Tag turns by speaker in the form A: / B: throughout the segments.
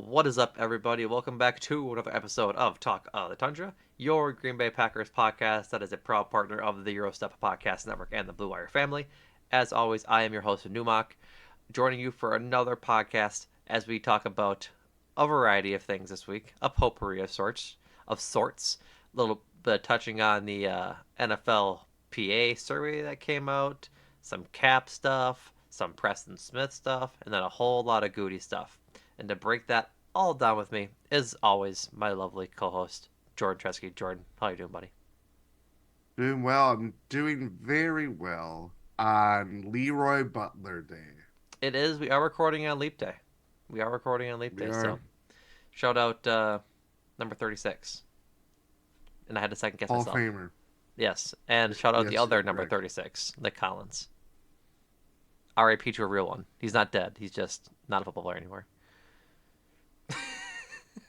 A: What is up, everybody? Welcome back to another episode of Talk of the Tundra, your Green Bay Packers podcast that is a proud partner of the Eurostep Podcast Network and the Blue Wire family. As always, I am your host, Numac, joining you for another podcast as we talk about a variety of things this week, a potpourri of sorts, a little bit touching on the NFLPA survey that came out, some cap stuff, some Preston Smith stuff, and then a whole lot of Gutey stuff. And to break that all down with me is always my lovely co-host, Jordan Tresky. Jordan, how you doing, buddy?
B: Doing well. I'm doing very well on Leroy Butler Day.
A: It is. We are recording on Leap Day. We are recording on Leap
B: We
A: Day,
B: are
A: so shout out number 36. And I had to second guess
B: Hall of
A: myself.
B: Famer.
A: Yes, and shout out the
B: Yes, you're
A: other number
B: correct.
A: 36, Nick Collins. R.I.P. to a real one. He's not dead. He's just not a football player anymore.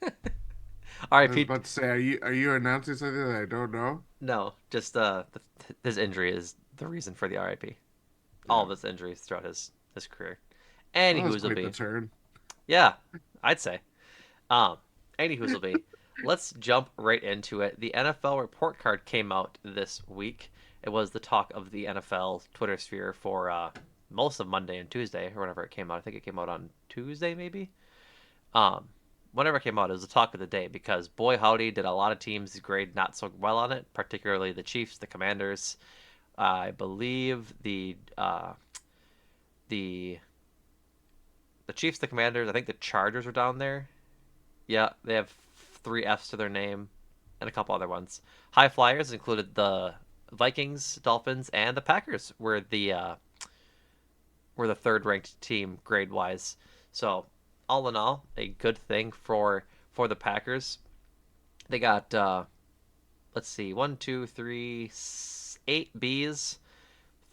B: I was
A: R.I.P.
B: about to say, are you announcing something that I don't know?
A: No, just his injury is the reason for the R.I.P. All
B: Yeah.
A: of his injuries throughout his career.
B: Well,
A: Anywho,
B: that's
A: will
B: quite the
A: be.
B: turn.
A: Yeah, I'd say. Um, Anywho's will be. Let's jump right into it. The NFL report card came out this week. It was the talk of the NFL Twitter sphere for most of Monday and Tuesday, or whenever it came out. I think it came out on Tuesday, maybe. Um, Whenever it came out, it was the talk of the day because boy howdy, did a lot of teams grade not so well on it, particularly the Chiefs, the Commanders. I believe the the Chiefs, the Commanders. I think the Chargers are down there. Yeah, they have three F's to their name and a couple other ones. High flyers included the Vikings, Dolphins, and the Packers were the third ranked team grade wise. So all in all, a good thing for the Packers. They got let's see, one, two, three, eight B's,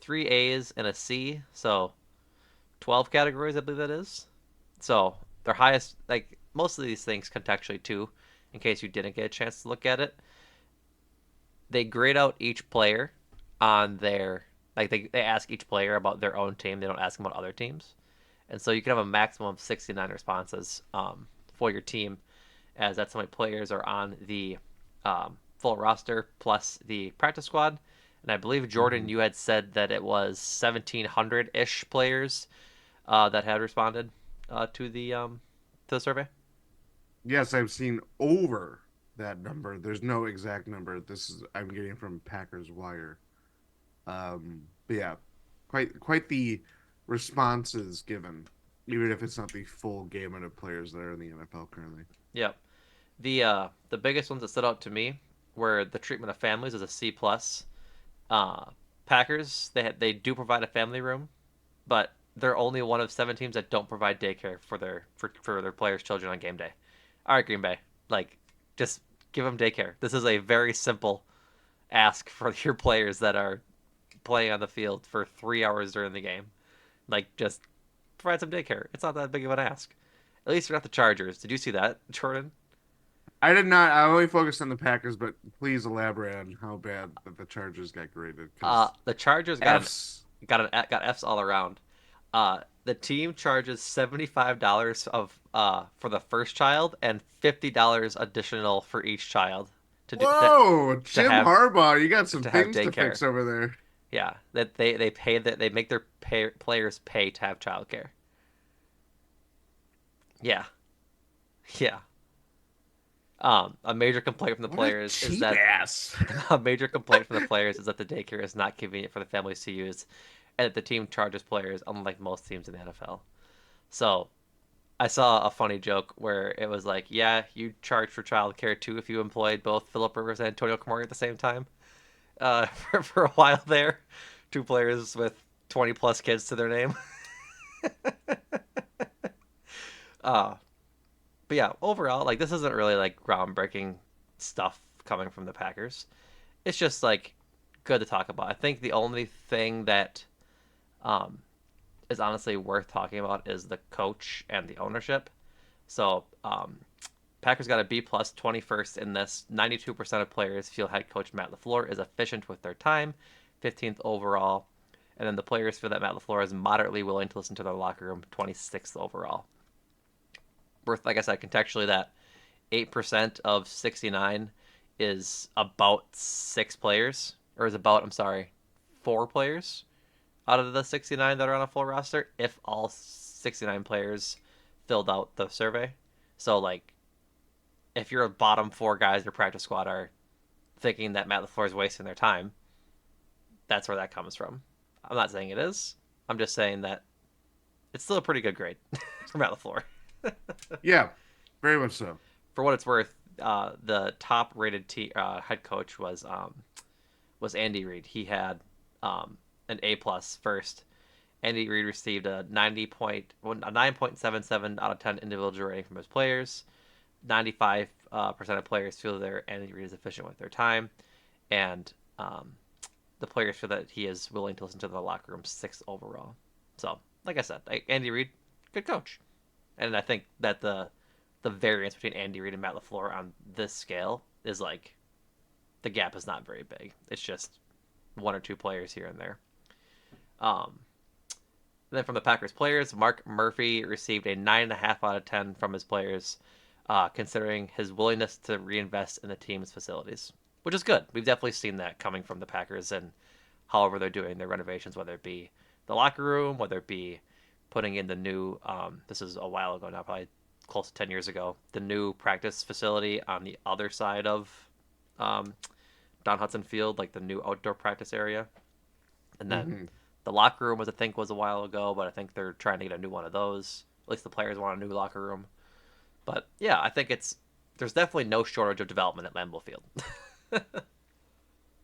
A: three A's, and a C. So 12 categories, I believe that is. So their highest, like most of these things contextually too, in case you didn't get a chance to look at it, they grade out each player on their, like they ask each player about their own team. They don't ask them about other teams. And so you can have a maximum of 69 responses for your team, as that's how many players are on the full roster plus the practice squad. And I believe, Jordan,
B: Hmm.
A: you had said that it was 1,700 ish players that had responded to the survey.
B: Yes, I've seen over that number. There's no exact number. This is I'm getting from Packers Wire. But yeah, quite the responses given, even if it's not the full gamut of players that are in the NFL currently.
A: Yep. The biggest ones that stood out to me were the treatment of families as a C plus. Uh, Packers, they do provide a family room, but they're only one of seven teams that don't provide daycare for their players' children on game day. All right, Green Bay, like just give them daycare. This is a very simple ask for your players that are playing on the field for 3 hours during the game. Like just provide some daycare. It's not that big of an ask. At least you're not the Chargers. Did you see that, Jordan?
B: I did not. I only focused on the Packers, but please elaborate on how bad that the Chargers got graded. Because
A: The Chargers
B: F's.
A: got Fs all around. The team charges $75 of for the first child and $50 additional for each child to do
B: Whoa,
A: to
B: Jim
A: have
B: Harbaugh, you got some
A: to have
B: things to
A: daycare.
B: fix over there.
A: Yeah, that they pay that they make their players pay to have childcare. Yeah, yeah. A major complaint from the
B: What a
A: players is
B: cheap
A: that
B: ass.
A: a major complaint from the players is that the daycare is not convenient for the families to use, and that the team charges players unlike most teams in the NFL. So I saw a funny joke where it was like, yeah, you charge for childcare too if you employed both Philip Rivers and Antonio Cromartie at the same time. For a while there, two players with 20 plus kids to their name. uh, but yeah, overall, like this isn't really like groundbreaking stuff coming from the Packers. It's just like good to talk about. I think the only thing that um, is honestly worth talking about is the coach and the ownership. So Packers got a B plus 21st in this. 92% of players feel head coach Matt LaFleur is efficient with their time, 15th overall. And then the players feel that Matt LaFleur is moderately willing to listen to their locker room, 26th overall. worth, like I said, contextually that 8% of 69 is about 6 players, or is about, I'm sorry, 4 players out of the 69 that are on a full roster if all 69 players filled out the survey. So, like, if your bottom 4 guys in your practice squad are thinking that Matt LaFleur is wasting their time, that's where that comes from. I'm not saying it is. I'm just saying that it's still a pretty good grade for Matt LaFleur.
B: Yeah, very much so.
A: For what it's worth, the top rated head coach was Andy Reid. He had an A plus first. Andy Reid received a 9.77 out of 10 individual rating from his players. 95% of players feel that Andy Reid is efficient with their time, and the players feel that he is willing to listen to the locker room, 6th overall. So, like I said, Andy Reid, good coach, and I think that the variance between Andy Reid and Matt LaFleur on this scale is like the gap is not very big. It's just 1 or 2 players here and there. Um, then from the Packers players, Mark Murphy received a 9.5 out of 10 from his players, considering his willingness to reinvest in the team's facilities, which is good. We've definitely seen that coming from the Packers and however they're doing their renovations, whether it be the locker room, whether it be putting in the new, this is a while ago now, probably close to 10 years ago, the new practice facility on the other side of um, Don Hudson Field, like the new outdoor practice area. And then
B: Hmm.
A: the locker room was, I think, was a while ago, but I think they're trying to get a new one of those. At least the players want a new locker room. But yeah, I think there's definitely no shortage of development at Lambeau Field.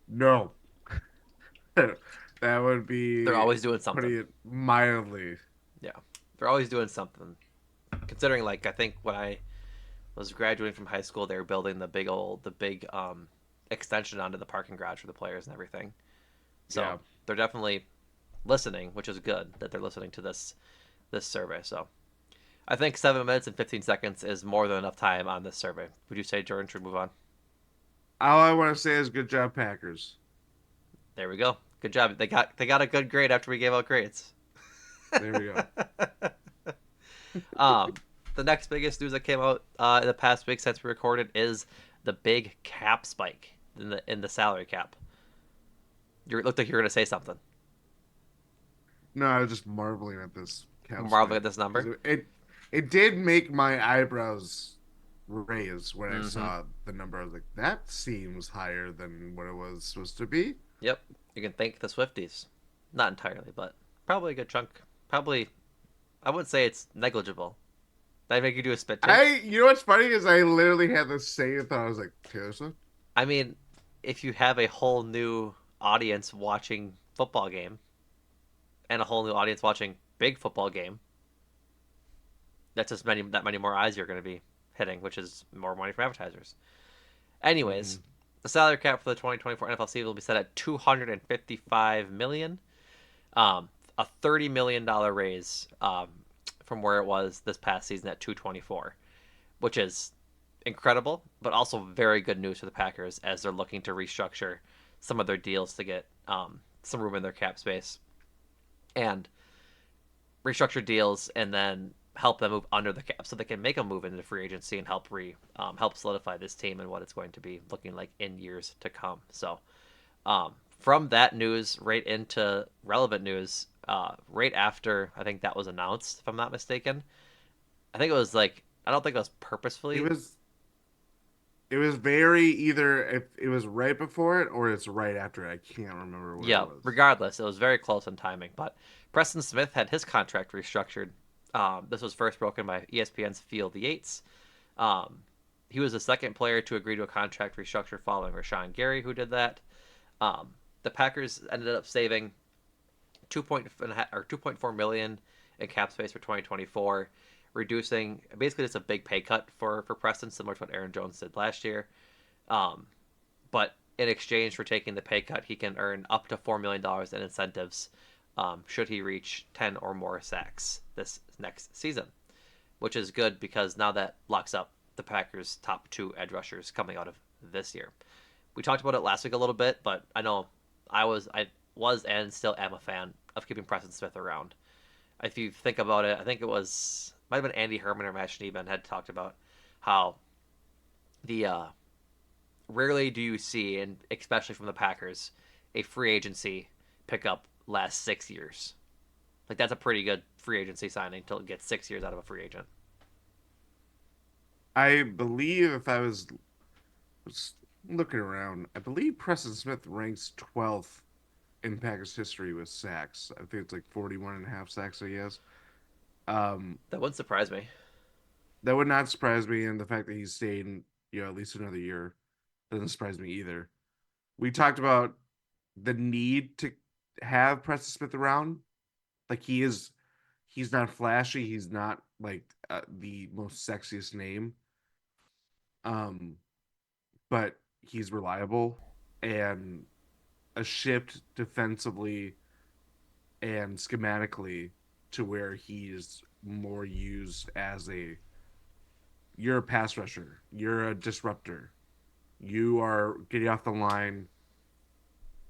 B: No, that would
A: They're
B: be
A: always doing something.
B: putting it mildly.
A: Yeah, they're always doing something. Considering, like, I think when I was graduating from high school, they were building the big extension onto the parking garage for the players and everything. So
B: Yeah.
A: they're definitely listening, which is good that they're listening to this survey. So I think 7 minutes and 15 seconds is more than enough time on this survey. Would you say, Jordan, should move on?
B: All I want to say is good job, Packers.
A: There we go. Good job. They got a good grade after we gave out grades.
B: There we go.
A: um, the next biggest news that came out in the past week since we recorded is the big cap spike in the salary cap. You looked like you were going to say something.
B: No, I was just marveling at this cap
A: Marveling
B: spike
A: at this
B: because
A: number.
B: it did make my eyebrows raise when I
A: Mm-hmm.
B: saw the number. I was like, that seems higher than what it was supposed to be.
A: Yep. You can thank the Swifties. Not entirely, but probably a good chunk. Probably, I wouldn't say it's negligible. Did I make you do a spit take?
B: You know what's funny is I literally had the same thought. I was like, Taylor Swift?
A: I mean, if you have a whole new audience watching football game and a whole new audience watching big football game, that's just that many more eyes you're going to be hitting, which is more money for advertisers.
B: Mm-hmm.
A: Anyways, the salary cap for the 2024 NFL season will be set at 255 million, a $30 million raise from where it was this past season at 224, which is incredible, but also very good news for the Packers as they're looking to restructure some of their deals to get some room in their cap space and restructure deals and then help them move under the cap so they can make a move into free agency and help solidify this team and what it's going to be looking like in years to come. So from that news right into relevant news, right after I think that was announced, if I'm not mistaken, I think it was like I don't think it was
B: It
A: purposefully.
B: was it was very either if it was right before it or it's right after it. I can't remember what it
A: Yeah,
B: was.
A: regardless, it was very close in timing. But Preston Smith had his contract restructured. This was first broken by ESPN's Field Yates. Um, he was the second player to agree to a contract restructure following Rashawn Gary, who did that. Um, the Packers ended up saving 2.4 million in cap space for 2024, reducing basically just a big pay cut for Preston, similar to what Aaron Jones did last year. Um, but in exchange for taking the pay cut, he can earn up to $4 million in incentives should he reach 10 or more sacks this next season, which is good because now that locks up the Packers' top 2 edge rushers coming out of this year. We talked about it last week a little bit, but I know I was and still am a fan of keeping Preston Smith around. If you think about it, I think it was might have been Andy Herman or Matt Schneeman had talked about how the rarely do you see, and especially from the Packers, a free agency pickup last 6 years. Like that's a pretty good free agency signing to get 6 years out of a free agent.
B: I believe if I was looking around, I believe Preston Smith ranks 12th in Packers history with sacks. I think it's like 41 and a half sacks, I guess. Um,
A: That wouldn't surprise me.
B: that would not surprise me, and the fact that he's staying, at least another year doesn't surprise me either. We talked about the need to have Preston Smith around. Like he's not flashy. He's not like the most sexiest name. Um, but he's reliable and a shift defensively and schematically to where he's more used as a you're a pass rusher, you're a disruptor, you are getting off the line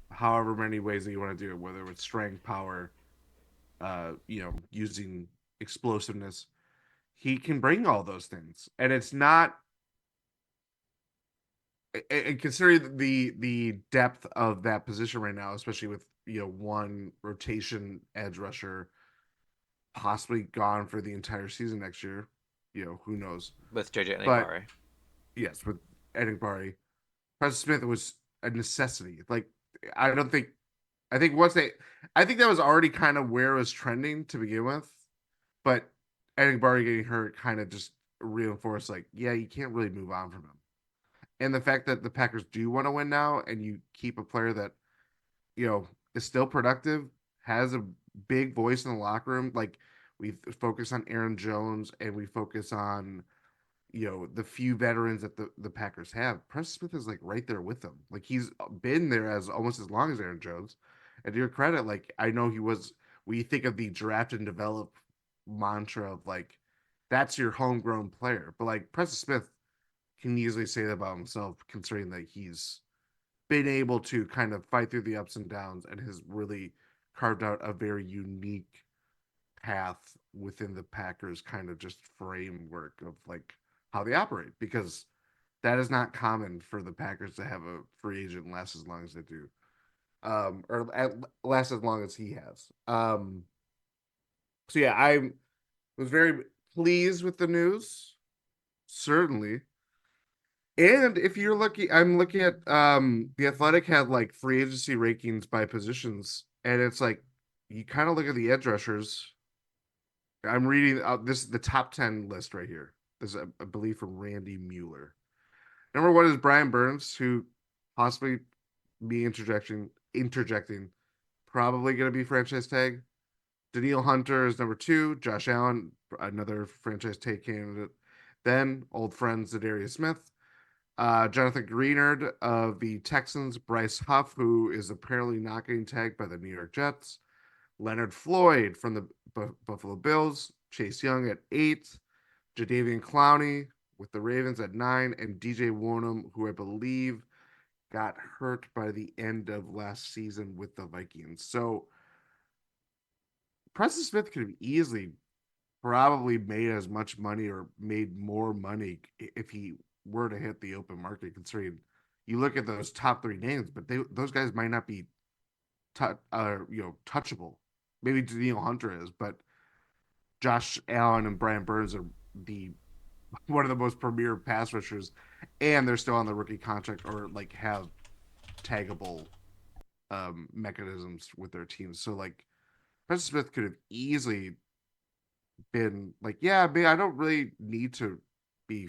B: however many ways that you want to do it, whether it's strength, power, using explosiveness. He can bring all those things, and it's not. And considering the depth of that position right now, especially with one rotation edge rusher possibly gone for the entire season next year, who knows?
A: With JJ
B: But
A: Enigbari.
B: yes, with Enigbari, Preston Smith was a necessity. Like I don't think I think once they I think that was already kind of where it was trending to begin with, but Enigbari getting hurt kind of just reinforced like, yeah, you can't really move on from him. And the fact that the Packers do want to win now and you keep a player that, is still productive, has a big voice in the locker room, like we focus on Aaron Jones and we focus on, the few veterans that the Packers have. Preston Smith is like right there with them. Like he's been there as almost as long as Aaron Jones. And to your credit, like I know he was we think of the draft and develop mantra of like that's your homegrown player. But like Preston Smith can easily say that about himself, considering that he's been able to kind of fight through the ups and downs and has really carved out a very unique path within the Packers kind of just framework of like how they operate because that is not common for the Packers to have a free agent last as long as they do. Or at last as long as he has. So yeah, I was very pleased with the news, certainly. And if you're looking, I'm looking at the Athletic had like free agency rankings by positions, and it's like you kind of look at the edge rushers. I'm reading this is the top 10 list right here. This is, I believe, from Randy Mueller. Number one is Brian Burns, who possibly be interjecting, probably going to be franchise tag. Daniil Hunter is number two. Josh Allen, another franchise tag candidate. Then old friend Zadarius Smith. Jonathan Greenard of the Texans, Bryce Huff, who is apparently not getting tagged by the New York Jets, Leonard Floyd from the Buffalo Bills, Chase Young at 8, Jadeveon Clowney with the Ravens at 9, and DJ Wonnum, who I believe got hurt by the end of last season with the Vikings. So Preston Smith could have easily probably made as much money or made more money if he were to hit the open market. Considering you look at those top three names, but those guys might not be touchable. Maybe Daniil Hunter is, but Josh Allen and Brian Burns are the one of the most premier pass rushers, and they're still on the rookie contract or like have taggable mechanisms with their teams. So like Preston Smith could have easily been like, yeah, I don't really need to be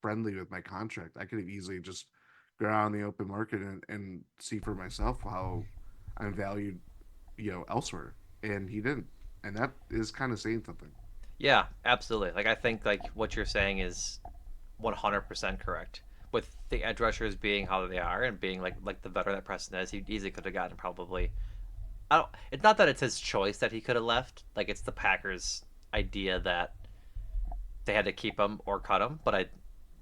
B: friendly with my contract. I could have easily just go out on the open market and see for myself how I'm valued, elsewhere. And he didn't. And that is kind of saying something.
A: Yeah, absolutely. Like I think like what you're saying is 100% correct. With the edge rushers being how they are and being like the veteran that Preston is, he easily could have gotten probably. I don't. It's not that it's his choice that he could have left. Like it's the Packers' idea that they had to keep him or cut him. But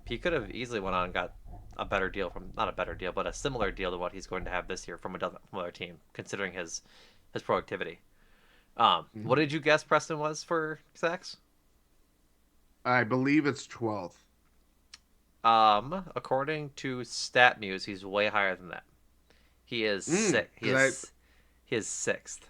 A: he could have easily went on and got a better deal from not a better deal, but a similar deal to what he's going to have this year from another team, considering his productivity.
B: Mm-hmm.
A: What did you guess Preston was for sacks?
B: I believe it's 12th.
A: According to StatMuse, he's way higher than that. He is sick.
B: Because I
A: He is sixth.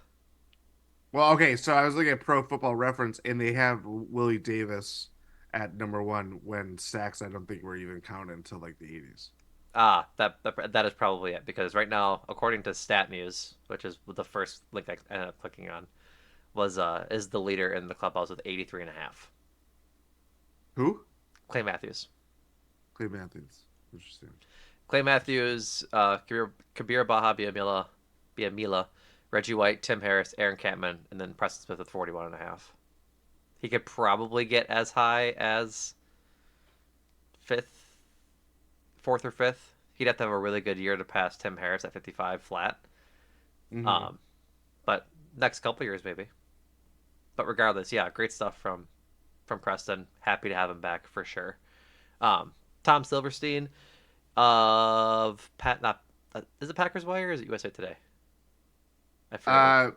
B: well, okay, so I was looking at Pro Football Reference, and they have Willie Davis at number one when sacks I don't think were even counted until like the 80s.
A: That is probably it because right now, according to StatMuse, which is the first link I ended up clicking on, was is the leader in the clubhouse with 83 and a half.
B: Who?
A: Clay Matthews.
B: Clay Matthews. Interesting.
A: Clay Matthews, Kabir Baja Biamila, Reggie White, Tim Harris, Aaron Catman, and then Preston Smith with 41 and a half. He could probably get as high as fifth, fourth or fifth. He'd have to have a really good year to pass Tim Harris at 55 flat.
B: Hmm.
A: Um, but next couple years maybe. But regardless, yeah, great stuff from Preston. Happy to have him back for sure. Tom Silverstein of Pat not is it Packers Wire or is it USA Today? I forget what.
B: Uh,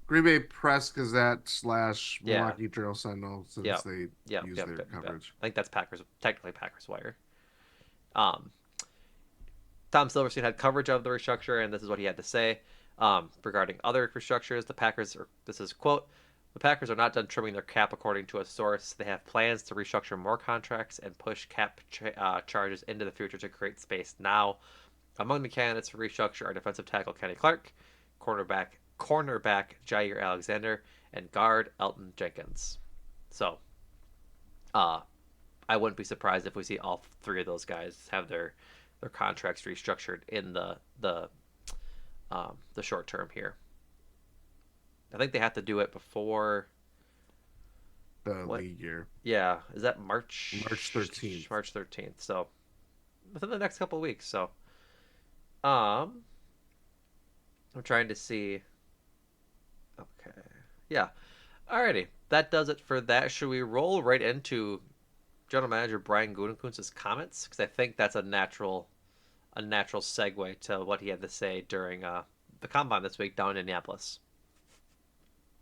B: Green Bay Press Gazette slash
A: Yeah,
B: Milwaukee Journal Sentinel since
A: yep,
B: they
A: yep,
B: use
A: yep,
B: their
A: yep, yep.
B: coverage.
A: I think that's Packers, technically Packers Wire. Um, Tom Silverstein had coverage of the restructure, and this is what he had to say regarding other restructures. The Packers, or this is quote, the Packers are not done trimming their cap, according to a source. They have plans to restructure more contracts and push cap charges into the future to create space now. Among the candidates for restructure are defensive tackle Kenny Clark, cornerback Jair Alexander, and guard Elton Jenkins. So, uh, I wouldn't be surprised if we see all three of those guys have their contracts restructured in the short term here. I think they have to do it before
B: The
A: what?
B: league year,
A: Yeah, is that
B: March 13th.
A: March 13th. So within the next couple of weeks. So um, I'm trying to see. Okay, yeah. Alrighty, that does it for that. Should we roll right into General Manager Brian Gutekunst's comments? Because I think that's a natural segue to what he had to say during the combine this week down in Indianapolis.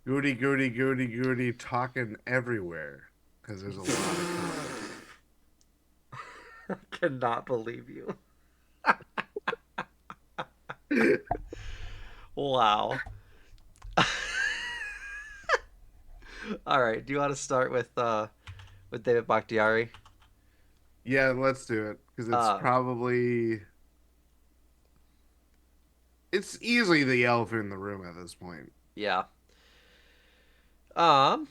B: Goody, goody, goody, goody, talking everywhere because there's a lot of content.
A: I cannot believe you. Wow. All right. Do you want to start with David Bakhtiari?
B: Yeah, let's do it because
A: Uh,
B: it's easily the elephant in the room at this point.
A: yeah. Um,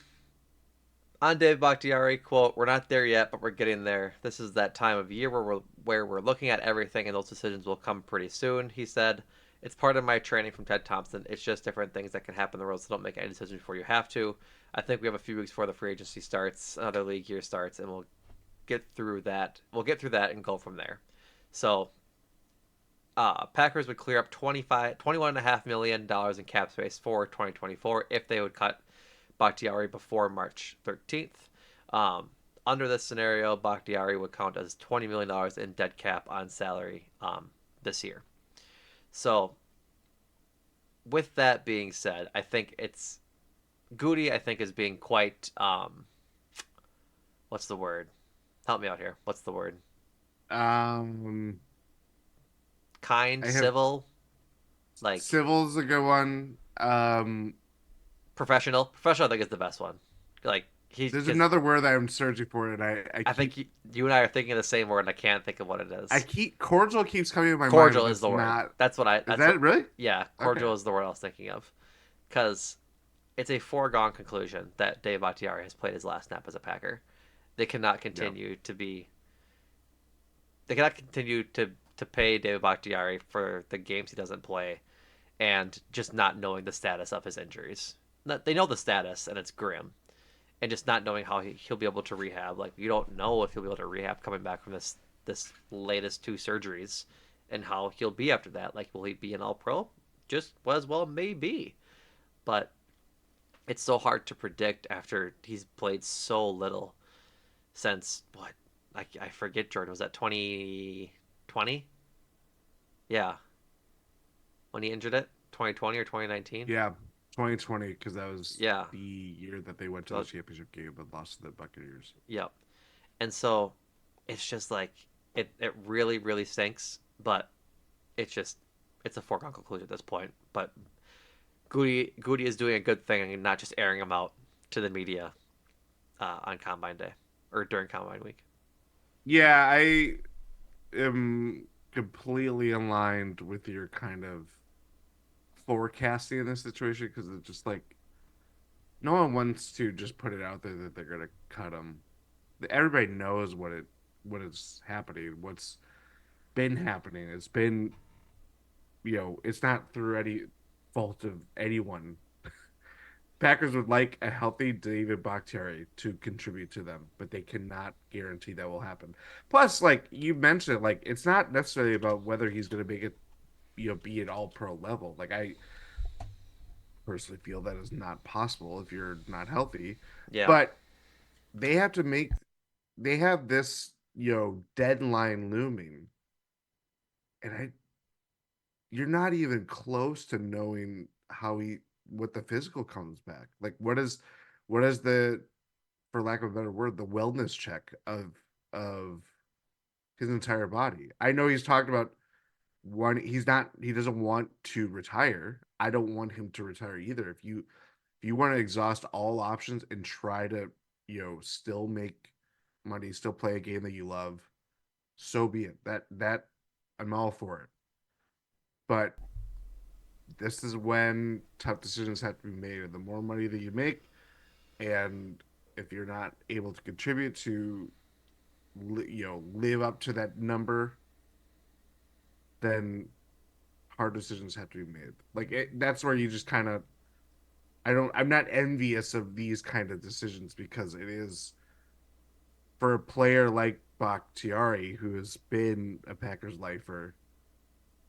A: on David Bakhtiari, quote, "We're not there yet, but we're getting there. This is that time of year where we're looking at everything, and those decisions will come pretty soon." He said, "It's part of my training from Ted Thompson. It's just different things that can happen in the world, so don't make any decisions before you have to. I think we have a few weeks before the free agency starts, another league year starts, and we'll get through that. We'll get through that and go from there." So, Packers would clear up $21.5 million in cap space for 2024 if they would cut Bakhtiari before March 13th. Um, Under this scenario, Bakhtiari would count as $20 million in dead cap on salary this year. So, with that being said, I think it's Gutey. I think is being quite what's the word? Help me out here. What's the word?
B: Um,
A: Kind,
B: I have
A: civil, like
B: civil's a good one.
A: professional. Professional, I think is the best one. Like he,
B: There's
A: because
B: another word that I'm searching for, and I
A: I think you and I are thinking of the same word, and I can't think of what it is.
B: cordial keeps coming to my mind,
A: Cordial
B: but
A: is
B: it's
A: the word.
B: not.
A: That's what I.
B: Is
A: That's
B: that
A: what.
B: really?
A: Yeah,
B: Okay.
A: cordial is the word I was thinking of, because it's a foregone conclusion that Dave Bakhtiari has played his last snap as a Packer. They cannot
B: Yeah.
A: continue to be. They cannot continue to pay David Bakhtiari for the games he doesn't play, and just not knowing the status of his injuries. They know the status, and it's grim, and just not knowing how he'll be able to rehab. Like you don't know if he'll be able to rehab coming back from this latest two surgeries, and how he'll be after that. Like will he be an All Pro? Just as well maybe, but it's so hard to predict after he's played so little since what I forget. Jordan, was that 2020? Yeah, when he injured it, 2020 or 2019?
B: Yeah. 2020, because that was
A: Yeah,
B: the year that they went to the
A: so,
B: championship game but lost to the Buccaneers.
A: yep. And so it's just like it really really stinks, but it's just it's a foregone conclusion at this point. But Gutey is doing a good thing and not just airing him out to the media on Combine Day or during Combine Week.
B: Yeah, I am completely aligned with your kind of forecasting in this situation because it's just like no one wants to just put it out there that they're gonna cut him. Everybody knows what is happening, what's been happening. It's been it's not through any fault of anyone. Packers would like a healthy David Bakhtiari to contribute to them, but they cannot guarantee that will happen. Plus, like you mentioned, like it's not necessarily about whether he's going to make it, be at all pro level. Like I personally feel that is not possible if you're not healthy.
A: Yeah,
B: But they have to make they have this, deadline looming. And you're not even close to knowing how he what the physical comes back. Like what is the for lack of a better word, the wellness check of his entire body. I know he's talked about he doesn't want to retire. I don't want him to retire either. If you want to exhaust all options and try to, still make money, still play a game that you love, so be it. That I'm all for it. But this is when tough decisions have to be made. And the more money that you make, and if you're not able to contribute to, live up to that number, then hard decisions have to be made. Like that's where you just kind of I'm not envious of these kind of decisions because it is for a player like Bakhtiari who has been a Packers lifer,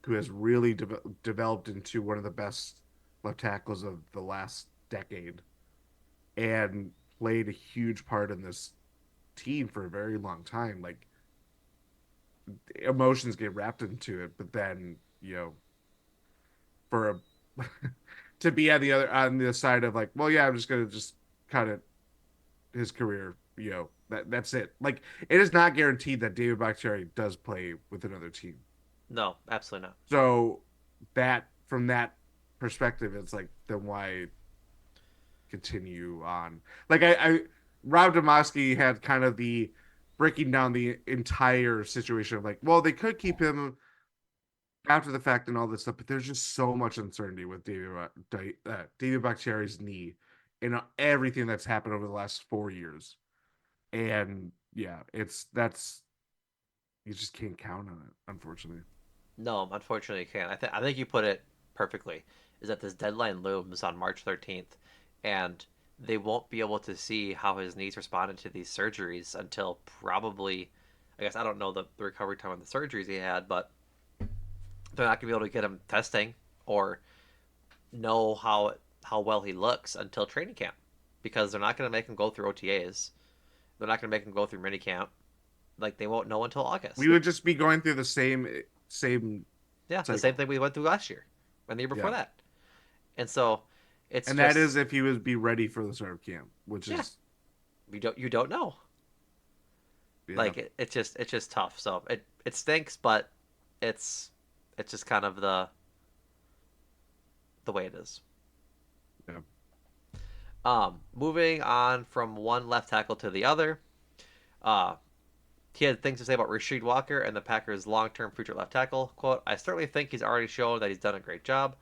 B: who has really developed into one of the best left tackles of the last decade and played a huge part in this team for a very long time. Like emotions get wrapped into it, but then for a to be on the side of like, well, yeah, I'm just gonna just cut it his career. That's it. Like it is not guaranteed that David Bakhtiari does play with another team.
A: no, absolutely not.
B: So that from that perspective, it's like then why continue on? Like Rob Domofsky had kind of the breaking down the entire situation of like, well, they could keep him after the fact and all this stuff, but there's just so much uncertainty with David Bakhtiari's knee and everything that's happened over the last 4 years. And yeah, that's you just can't count on it, unfortunately.
A: No, unfortunately, you can't. I think you put it perfectly. Is that this deadline looms on March 13th, and they won't be able to see how his knees responded to these surgeries until probably, I guess I don't know the recovery time on the surgeries he had, but they're not gonna be able to get him testing or know how well he looks until training camp because they're not gonna make him go through OTAs. They're not gonna make him go through minicamp. Like they won't know until
B: We
A: August.
B: would just be going through the same
A: Yeah, the same
B: cycle.
A: thing we went through last year and the year before
B: Yeah.
A: that. And so it's
B: And that
A: just
B: is if he would be ready for the start of camp, which
A: yeah,
B: is
A: you don't know.
B: yeah.
A: Like it's just tough. So it stinks, but it's it's just kind of the way it is.
B: Yeah.
A: Moving on from one left tackle to the other. Uh, he had things to say about Rasheed Walker and the Packers' long-term future left tackle. Quote: "I certainly think he's already shown that he's done a great job.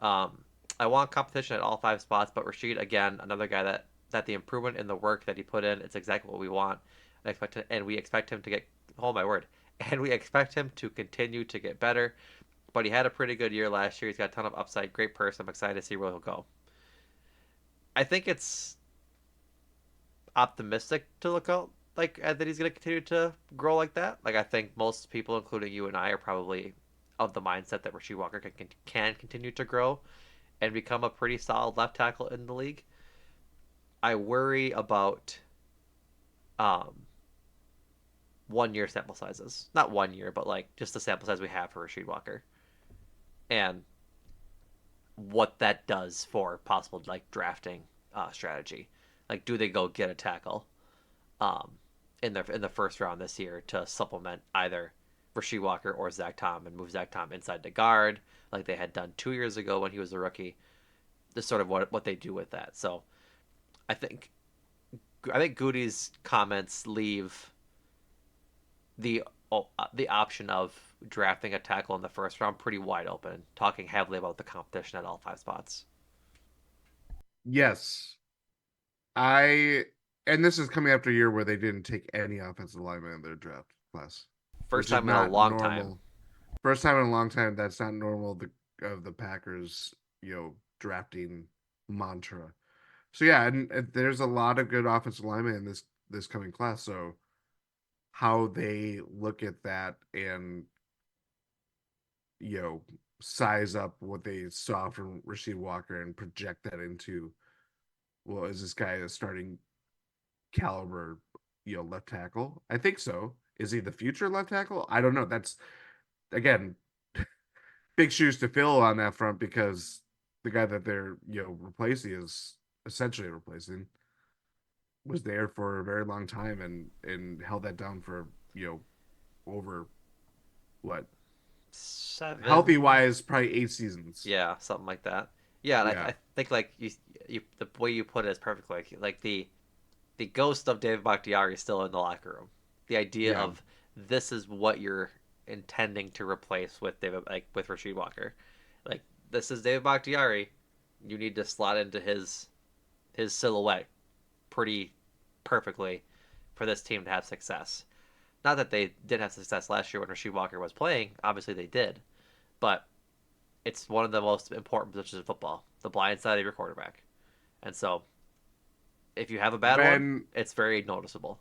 A: Um, I want competition at all five spots, but Rasheed again, another guy that the improvement in the work that he put in, it's exactly what we want. And we expect him to get. Oh my word! And we expect him to continue to get better. But he had a pretty good year last year. He's got a ton of upside. Great person. I'm excited to see where he'll go. I think it's optimistic to look out like that he's going to continue to grow like that. Like I think most people, including you and I, are probably of the mindset that Rasheed Walker can continue to grow and become a pretty solid left tackle in the league. I worry about um, 1 year sample sizes. Not 1 year, but like just the sample size we have for Rasheed Walker and what that does for possible like drafting strategy. Like, do they go get a tackle? Um, in the first round this year to supplement either Rasheed Walker or Zach Tom and move Zach Tom inside the guard like they had done 2 years ago when he was a rookie. This is sort of what they do with that. So I think I think Gutey's comments leave the option of drafting a tackle in the first round pretty wide open, talking heavily about the competition at all 5 spots.
B: Yes, I and this is coming after a year where they didn't take any offensive lineman in their draft class,
A: First
B: which is
A: time in a
B: not
A: long time.
B: normal. First time in a long time. That's not normal. Of the Packers, drafting mantra. So yeah, and there's a lot of good offensive linemen in this coming class. So how they look at that and you know size up what they saw from Rasheed Walker and project that into, well, is this guy a starting caliber, left tackle? I think so. Is he the future left tackle? I don't know. That's again big shoes to fill on that front because the guy that they're replacing is essentially replacing was there for a very long time and held that down for over what healthy
A: 7.
B: wise probably 8 seasons.
A: Yeah, something like that. Yeah, and
B: Yeah,
A: I think like the way you put it is perfect. Like the ghost of David Bakhtiari is still in the locker room. The idea
B: yeah.
A: of this is what you're intending to replace with David, like with Rasheed Walker. Like this is David Bakhtiari. You need to slot into his silhouette pretty perfectly for this team to have success. Not that they did have success last year when Rasheed Walker was playing. Obviously they did, but it's one of the most important positions in football, the blind side of your quarterback. And so if you have a bad one,
B: when
A: it's very noticeable.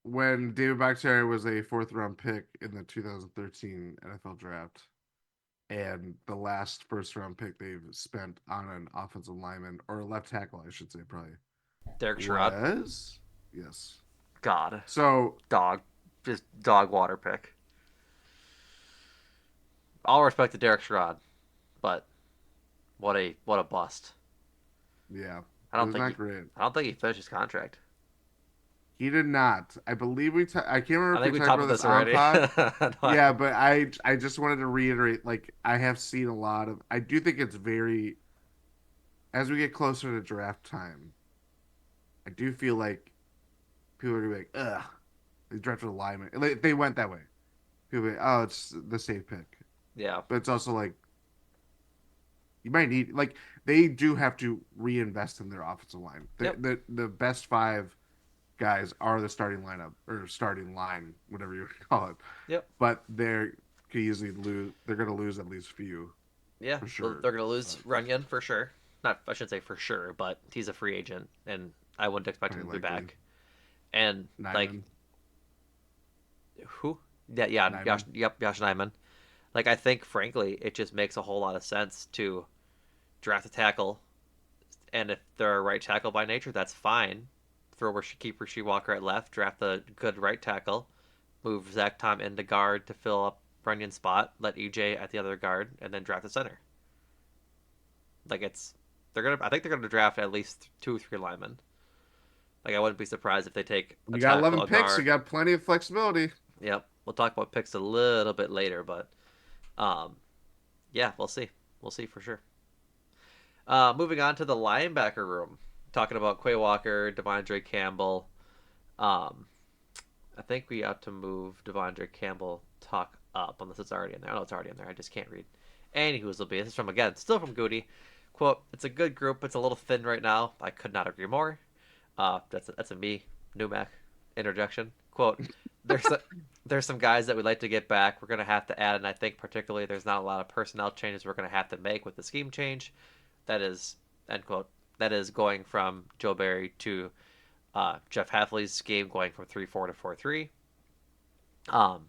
B: when David Bakhtiari was a fourth round pick in the 2013 NFL draft, and the last first round pick they've spent on an offensive lineman or a left tackle, I should say, probably
A: Derek Sherrod,
B: was yes.
A: God,
B: So
A: dog, just dog water pick. All respect to Derek Sherrod, but what a bust.
B: yeah,
A: I
B: it
A: don't
B: was
A: think
B: not
A: he
B: great.
A: I don't think he finished his contract.
B: He did not. I believe I can't remember
A: I
B: if we
A: think we
B: talked
A: talked
B: about
A: about
B: this
A: this
B: on
A: already.
B: pod.
A: No,
B: Yeah, but I just wanted to reiterate, like I have seen a lot of. I do think it's very as we get closer to draft time. I do feel like people are gonna be like, ugh, they drafted a lineman. Like, they went that way. People be like, oh, it's the safe pick,
A: yeah.
B: but it's also like you might need like they do have to reinvest in their offensive line.
A: Yep.
B: The best five guys are the starting lineup or starting line, whatever you call it.
A: Yep.
B: But they're could easily lose. They're going to lose at least a few
A: Yeah.
B: for
A: They're
B: sure.
A: gonna lose
B: But
A: Runyon for sure. Not I shouldn't say for sure, but he's a free agent, and I wouldn't expect him
B: highly
A: to be
B: likely
A: back. And like
B: Nyman,
A: who? Yeah.
B: Nyman.
A: Yep. Josh Nyman. Like I think, frankly, it just makes a whole lot of sense to draft a tackle, and if they're a right tackle by nature, that's fine. Keep Rasheed Walker at left, draft a good right tackle, move Zach Tom into guard to fill up Runyon's spot, let EJ at the other guard, and then draft a center. Like I think they're gonna draft at least 2 or 3 linemen. Like I wouldn't be surprised if they take a
B: You got
A: tackle,
B: 11
A: a
B: picks. You
A: guard.
B: got plenty of flexibility.
A: Yep, we'll talk about picks a little bit later, but um, yeah, we'll see. We'll see for sure. Moving on to the linebacker room, talking about Quay Walker, Devondre Campbell. Um, I think we ought to move Devondre Campbell talk up, unless it's already in there. I know it's already in there. I just can't read. Anywho's will be. This is from again, still from Gutey. Quote: It's a good group. It's a little thin right now. I could not agree more. That's a me Numac interjection. Quote: There's a, there's some guys that we'd like to get back. We're gonna have to add, and I think particularly there's not a lot of personnel changes we're gonna have to make with the scheme change. That is end quote. That is going from Joe Barry to Jeff Hafley's game going from 3-4 to 4-3. Um,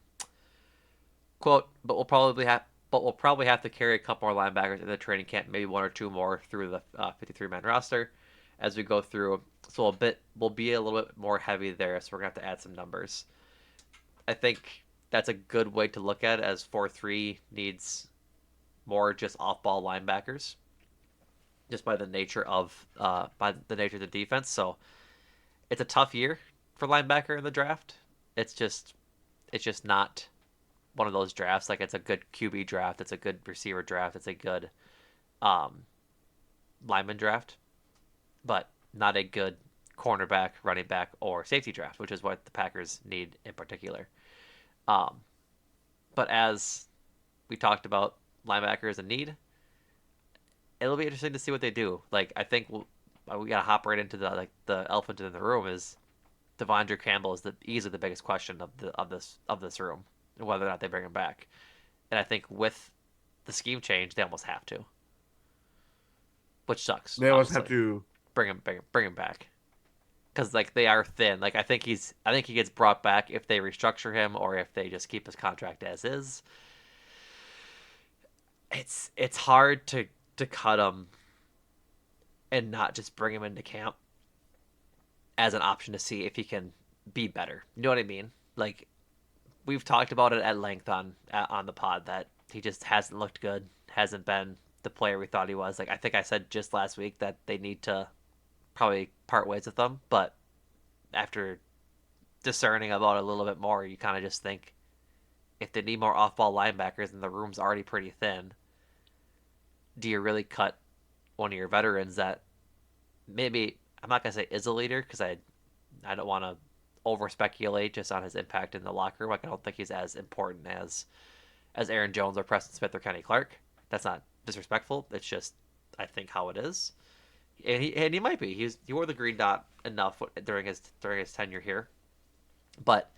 A: quote, but we'll probably have to carry a couple more linebackers in the training camp, maybe 1 or 2 more through the 53-man roster as we go through. So we'll be a little bit more heavy there. So we're gonna have to add some numbers. I think that's a good way to look at it, as 4-3 needs more just off-ball linebackers, just by the nature of the defense. So it's a tough year. for linebacker in the draft. It's just it's just not one of those drafts. Like it's a good QB draft, it's a good receiver draft, it's a good um, lineman draft, but not a good cornerback, running back, or safety draft, which is what the Packers need in particular. Um, but as we talked about linebackers in need, it'll be interesting to see what they do. Like I think we gotta hop right into the elephant in the room is Devondre Campbell is easily the biggest question of this room, whether or not they bring him back. And I think with the scheme change, they almost have to, which sucks,
B: They always have
A: honestly.
B: to.
A: Bring him back because like they are thin. Like I think he gets brought back if they restructure him or if they just keep his contract as is. It's hard to cut him and not just bring him into camp as an option to see if he can be better. You know what I mean? Like we've talked about it at length on the pod that he just hasn't looked good, hasn't been the player we thought he was. Like I think I said just last week that they need to probably part ways with him, but after discerning about it a little bit more, you kind of just think if they need more off-ball linebackers and the room's already pretty thin, do you really cut one of your veterans that maybe I'm not gonna say is a leader because I don't want to over speculate just on his impact in the locker room. Like I don't think he's as important as Aaron Jones or Preston Smith or Kenny Clark. That's not disrespectful. It's just I think how it is, and he might be. He wore the green dot enough during his tenure here, but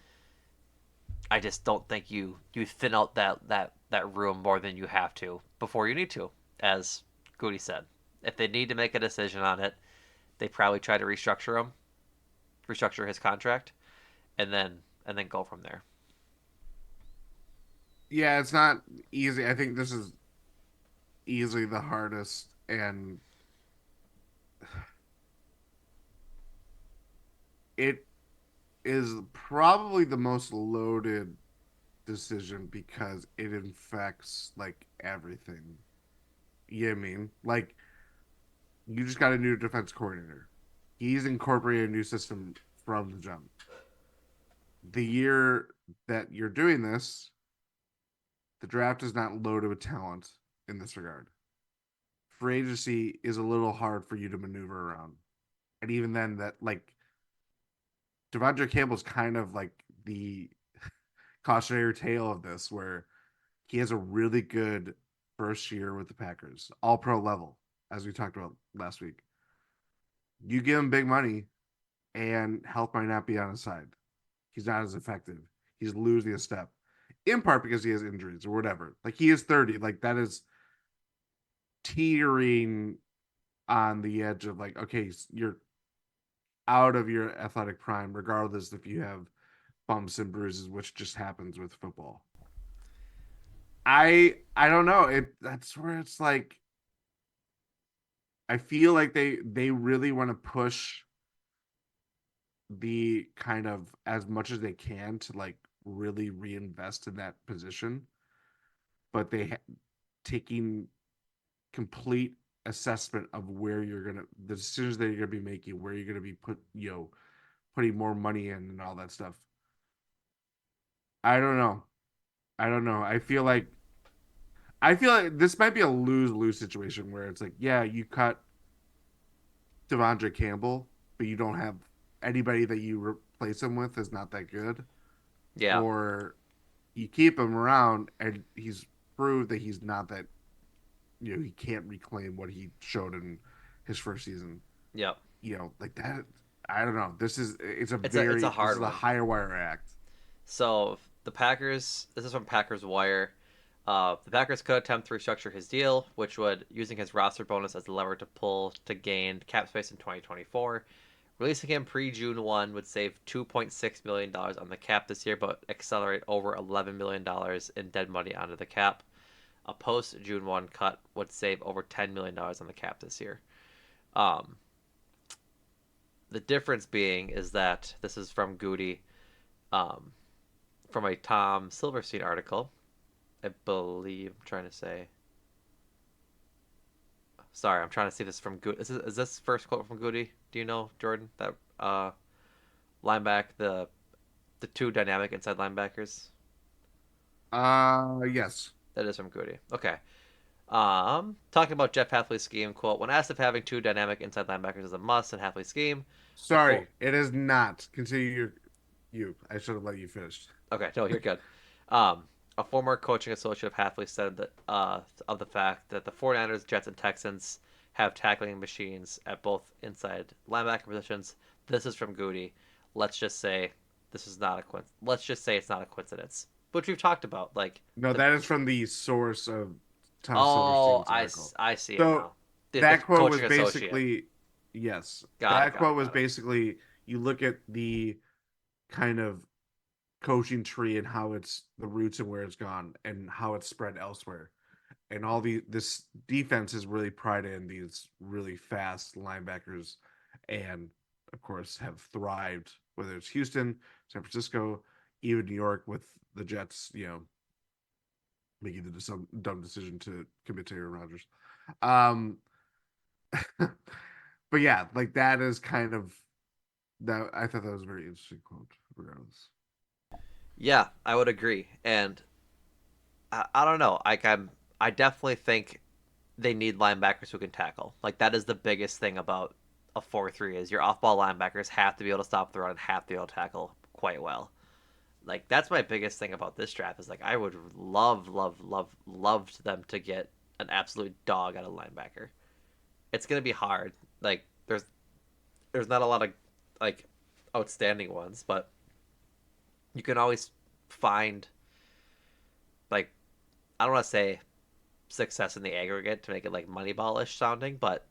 A: I just don't think you thin out that room more than you have to before you need to, as Gutey said. If they need to make a decision on it, they probably try to restructure his contract, and then go from there.
B: Yeah, it's not easy. I think this is easily the hardest, and it is probably the most loaded decision because it infects like everything. You know what I mean? Like you just got a new defense coordinator. He's incorporated a new system from the jump. The year that you're doing this, the draft is not loaded with talent in this regard. Free agency is a little hard for you to maneuver around. And even then, that like Devondre Campbell's kind of like the cautionary tale of this, where he has a really good first year with the Packers, all pro level, as we talked about last week. You give him big money, and health might not be on his side. He's not as effective. He's losing a step, in part because he has injuries or whatever. Like he is 30. Like that is teetering on the edge of like, okay, you're out of your athletic prime, regardless if you have bumps and bruises, which just happens with football. I don't know. That's where it's like I feel like they really want to push the kind of as much as they can to like really reinvest in that position, but taking complete assessment of where you're gonna the decisions that you're gonna be making, where you're gonna be putting more money in and all that stuff. I don't know. I don't know. I feel like this might be a lose lose situation where it's like, yeah, you cut Devondre Campbell, but you don't have anybody that you replace him with is not that good,
A: Yeah.
B: or you keep him around and he's proved that he's not that he can't reclaim what he showed in his first season.
A: Yep.
B: Like that. I don't know.
A: It's a
B: this
A: hard
B: is a
A: one.
B: higher wire act.
A: So the Packers. This is from Packers Wire. The Packers could attempt to restructure his deal, which would, using his roster bonus as a lever to pull to gain cap space in 2024. Releasing him pre-June 1 would save $2.6 million on the cap this year, but accelerate over $11 million in dead money onto the cap. A post-June 1 cut would save over $10 million on the cap this year. Um, the difference being is that this is from Gutey, um, from a Tom Silverstein article. I believe I'm trying to say. Sorry, I'm trying to see this from Gutey. Is this first quote from Gutey? Do you know, Jordan? That Linebacker, the two dynamic inside linebackers.
B: Yes.
A: That is from Gutey. Okay. Talking about Jeff Hathley's scheme quote: When asked if having two dynamic inside linebackers is a must in Hathley's scheme, a full.
B: Sorry, it is not. Continue you. I should have let you finish.
A: Okay, no, you're good. Um, a former coaching associate of Hathley said that of the fact that the 49ers, Jets, and Texans have tackling machines at both inside linebacker positions. This is from Gutey. Let's just say this is not a let's just say it's not a coincidence, which we've talked about. Like
B: No,
A: the
B: that is from the source of Tom
A: oh,
B: Silverstein's article.
A: I see it
B: So
A: now. The
B: that quote was
A: coaching associate.
B: basically, yes,
A: Got it.
B: that
A: Got
B: quote
A: it.
B: was
A: Got it.
B: basically, you look at the kind of coaching tree and how it's the roots and where it's gone and how it's spread elsewhere. And all this defense is really prided in these really fast linebackers, and of course have thrived, whether it's Houston, San Francisco, even New York with the Jets, making the dumb decision to commit to Aaron Rodgers. Um, but yeah, like that is kind of that. I thought that was a very interesting quote. Regardless,
A: Yeah, I would agree. And I don't know. I definitely think they need linebackers who can tackle. Like that is the biggest thing about a 4-3 is your off-ball linebackers have to be able to stop the run and have to be able to tackle quite well. Like that's my biggest thing about this draft is like I would love them to get an absolute dog at a linebacker. It's gonna be hard. Like there's not a lot of like outstanding ones, but you can always find like I don't want to say success in the aggregate to make it like Moneyball-ish sounding, but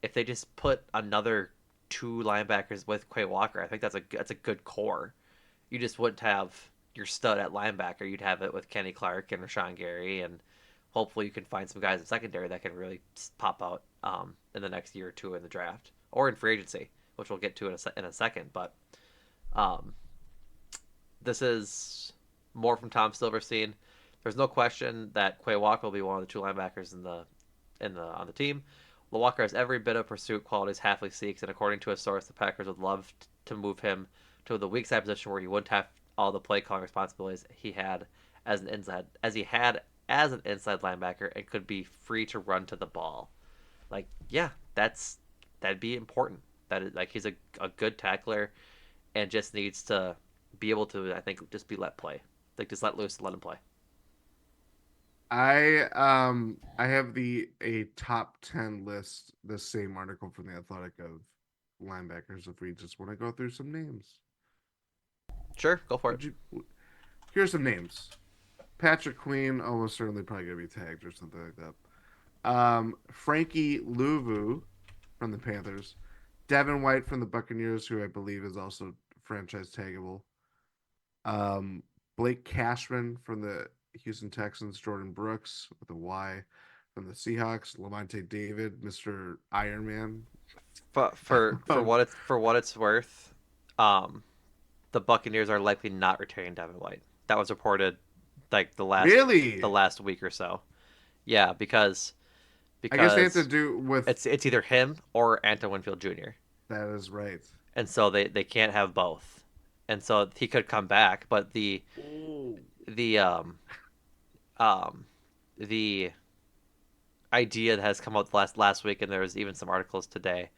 A: if they just put another two linebackers with Quay Walker, I think that's a good core. You just wouldn't have your stud at linebacker. You'd have it with Kenny Clark and Rashawn Gary, and hopefully you can find some guys in secondary that can really pop out in the next year or two in the draft or in free agency, which we'll get to in a second. But um, this is more from Tom Silverstein. There's no question that Quay Walker will be one of the two linebackers in the on the team. Walker has every bit of pursuit qualities Halfley seeks, and according to a source, the Packers would love to move him to the weak side position where he wouldn't have all the play calling responsibilities he had as an inside linebacker and could be free to run to the ball. Like, yeah, that'd be important. That is like he's a good tackler and just needs to be able to I think just be let play. Like just let loose and let him play.
B: I have the a top 10 list, the same article from the Athletic of linebackers. If we just want to go through some names,
A: Sure, go for it.
B: would you? Here's some names. Patrick Queen, almost certainly probably gonna be tagged or something like that. Frankie Louvu from the Panthers, Devin White from the Buccaneers, who I believe is also franchise taggable. Um, Blake Cashman from the Houston Texans, Jordan Brooks with a Y from the Seahawks, Lamont David, Mr. Iron Man.
A: But for what it's worth, um, the Buccaneers are likely not returning Devin White. That was reported like the
B: Really?
A: last week or so. Yeah,
B: I guess they have to
A: because
B: do with
A: it's either him or Anton Winfield Jr.
B: that is right.
A: And so they can't have both. And so he could come back, but
B: Ooh.
A: the um the idea that has come out last week, and there was even some articles today.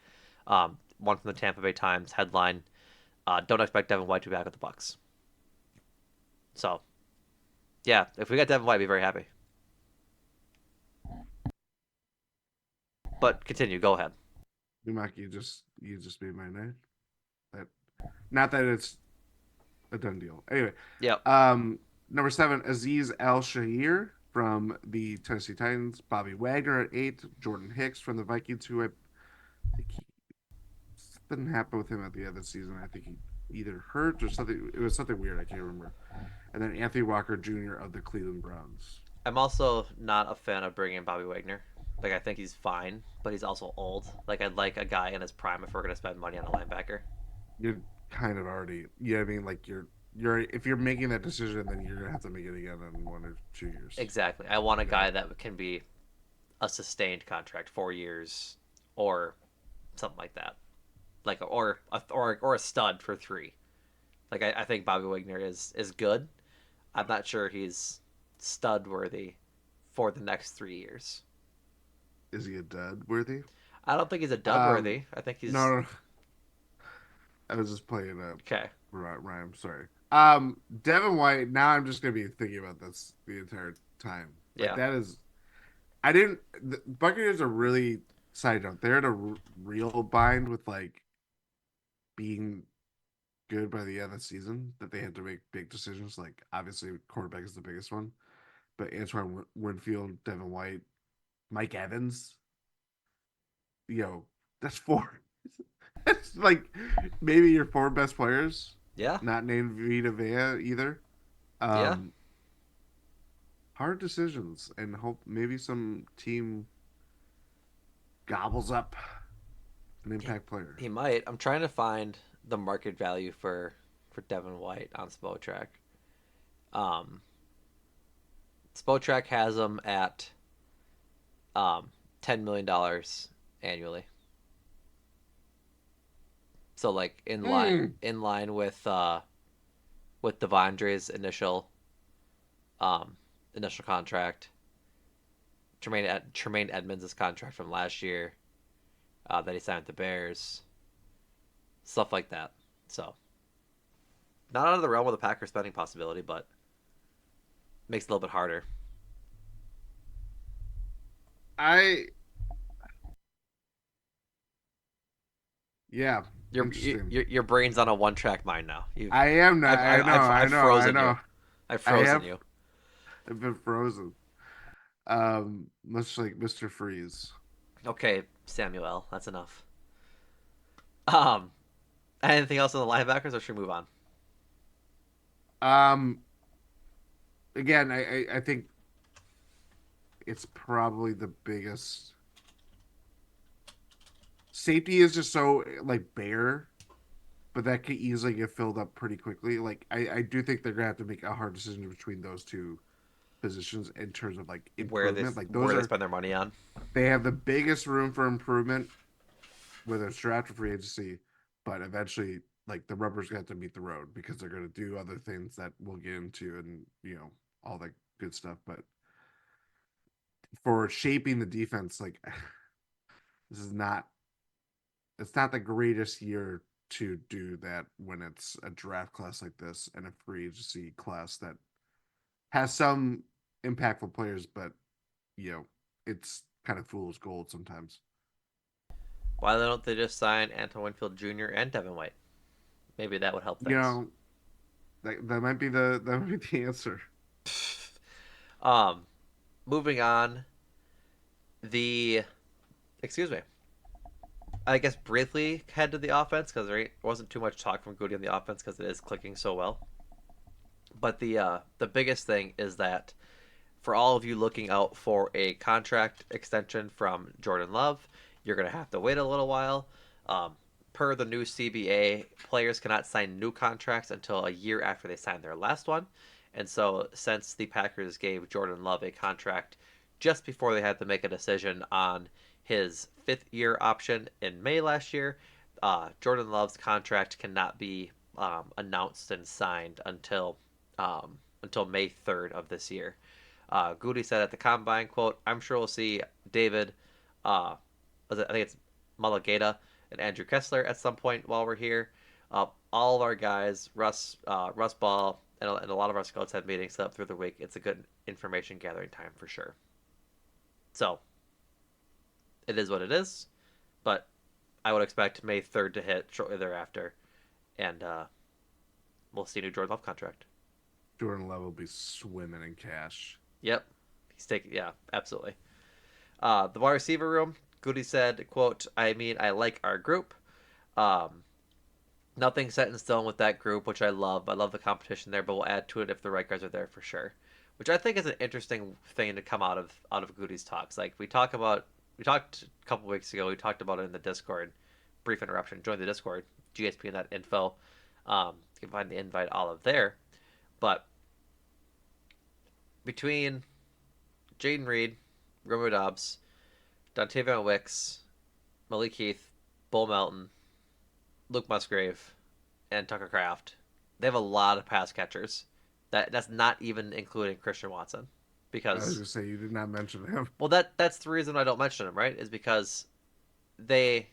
A: One from the Tampa Bay Times headline: Don't expect Devin White to be back with the Bucks. So yeah, if we got Devin White, I'd be very happy. But continue, go ahead.
B: Numac, you just made my night. That not that it's a done deal. Anyway,
A: Yep.
B: number 7, Aziz Al Shahir from the Tennessee Titans, Bobby Wagner at 8, Jordan Hicks from the Vikings, who I think something happened with him at the end of the season. I think he either hurt or something. It was something weird. I can't remember. And then Anthony Walker Jr. of the Cleveland Browns.
A: I'm also not a fan of bringing in Bobby Wagner. Like I think he's fine, but he's also old. Like I'd like a guy in his prime if we're gonna spend money on a linebacker.
B: You're kind of already, I mean, like you're if you're making that decision, then you're gonna have to make it again in 1 or 2 years.
A: Exactly. I want a
B: Yeah.
A: guy that can be a sustained contract, 4 years or something like that. Like or a stud for 3. Like I think Bobby Wagner is good. I'm not sure he's stud worthy for the next 3 years.
B: Is he a dud worthy?
A: I don't think he's a dud
B: Um,
A: worthy. I think he's
B: no, no, I was just playing a
A: okay.
B: rhyme. Sorry. Devin White. Now I'm just gonna be thinking about this the entire time. Like
A: Yeah,
B: that is, I didn't. The Buccaneers are really side note. They're in a real bind with like being good by the end of the season that they had to make big decisions. Like obviously, quarterback is the biggest one, but Antoine Winfield, Devin White, Mike Evans. That's four. That's like maybe your four best players,
A: yeah,
B: not named Vita Vea either.
A: yeah.
B: Um, Hard decisions, and hope maybe some team gobbles up an
A: He,
B: impact player.
A: he might. I'm trying to find the market value for Devin White on Spotrac. Um, Spotrac has him at $10 million annually. So like
B: Mm.
A: in line with Devondre's um initial contract, Tremaine Edmonds' contract from last year that he signed with the Bears, stuff like that. So not out of the realm of the Packers spending possibility, but makes it a little bit harder.
B: I Yeah,
A: Your
B: interesting.
A: your brain's on a one track mind now.
B: I am not. I know. I
A: I've
B: know. I
A: frozen you.
B: know.
A: I've
B: I
A: frozen
B: have.
A: you.
B: I've been frozen. Much like Mr. Freeze.
A: Okay, Samuel, that's enough. Um, anything else on the linebackers, or should we move on?
B: Um, Again, I think it's probably the biggest. Safety is just so like bare, but that could easily get filled up pretty quickly. Like I do think they're gonna have to make a hard decision between those two positions in terms of like improvement. Like those
A: Where they
B: are
A: spend their money on.
B: they have the biggest room for improvement, whether it's draft or free agency, but eventually like the rubber's got to meet the road because they're gonna do other things that we'll get into and all that good stuff. But for shaping the defense, like this is not it's not the greatest year to do that when it's a draft class like this and a free agency class that has some impactful players, but you know, it's kind of fool's gold sometimes.
A: Why don't they just sign Antoine Winfield Jr. and Devin White? Maybe that would help
B: You
A: things.
B: know, that might be the answer.
A: um, moving on. The excuse me. I guess briefly head to the offense because there wasn't too much talk from Gutey on the offense because it is clicking so well. But the biggest thing is that for all of you looking out for a contract extension from Jordan Love, you're going to have to wait a little while. Um, per the new CBA, players cannot sign new contracts until a year after they sign their last one. And so, since the Packers gave Jordan Love a contract just before they had to make a decision on his fifth year option in May last year, Jordan Love's contract cannot be announced and signed until May 3rd of this year. Gutey said at the combine, "quote I'm sure we'll see David, uh, I think it's Mulligata and Andrew Kessler at some point while we're here. All of our guys, Russ Ball, and a lot of our scouts have meetings set up through the week. It's a good information gathering time for sure. So it is what it is, but I would expect May 3rd to hit shortly thereafter, and we'll see a new Jordan Love contract.
B: Jordan Love will be swimming in cash.
A: Yep, he's taking yeah, absolutely. The wide receiver room, Goody said, "quote I mean, I like our group. Um, Nothing set in stone with that group, which I love. I love the competition there, but we'll add to it if the right guys are there for sure." Which I think is an interesting thing to come out of Goody's talks. Like we talked a couple weeks ago. We talked about it in the Discord. Brief interruption. Join the Discord. GSP.info. You can find the invite all of there. But between Jaden Reed, Romeo Dobbs, Dontavian Wicks, Malik Heath, Bull Melton, Luke Musgrave, and Tucker Craft, they have a lot of pass catchers. That's not even including Christian Watson,
B: I was
A: because
B: gonna say you did not mention him.
A: well, that's the reason I don't mention him, right? Is because they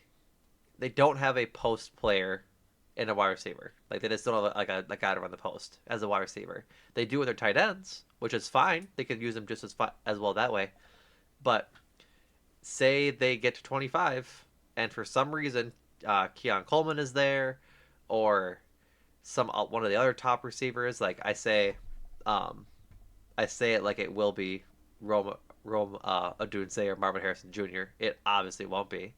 A: they don't have a post player in a wide receiver. Like they just don't have a guy to run the post as a wide receiver. They do with their tight ends, which is fine. They can use them just as well that way. But say they get to 25, and for some reason, Keon Coleman is there, or some one of the other top receivers. Like um, I say it like it will be Rome Odunze or Marvin Harrison Jr. It obviously won't be.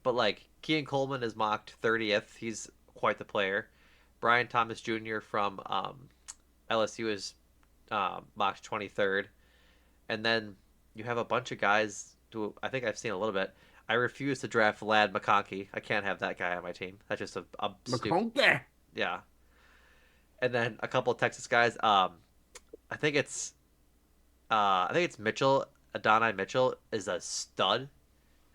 A: But like Keon Coleman is mocked 30th. He's quite the player. Brian Thomas Jr. from LSU is mocked 23rd. And then you have a bunch of guys who I think I've seen a little bit. I refuse to draft Lad McConkey. I can't have that guy on my team. That's just a stupid.
B: McConkey.
A: Yeah. And then a couple of Texas guys. I think it's Mitchell. Adonai Mitchell is a stud.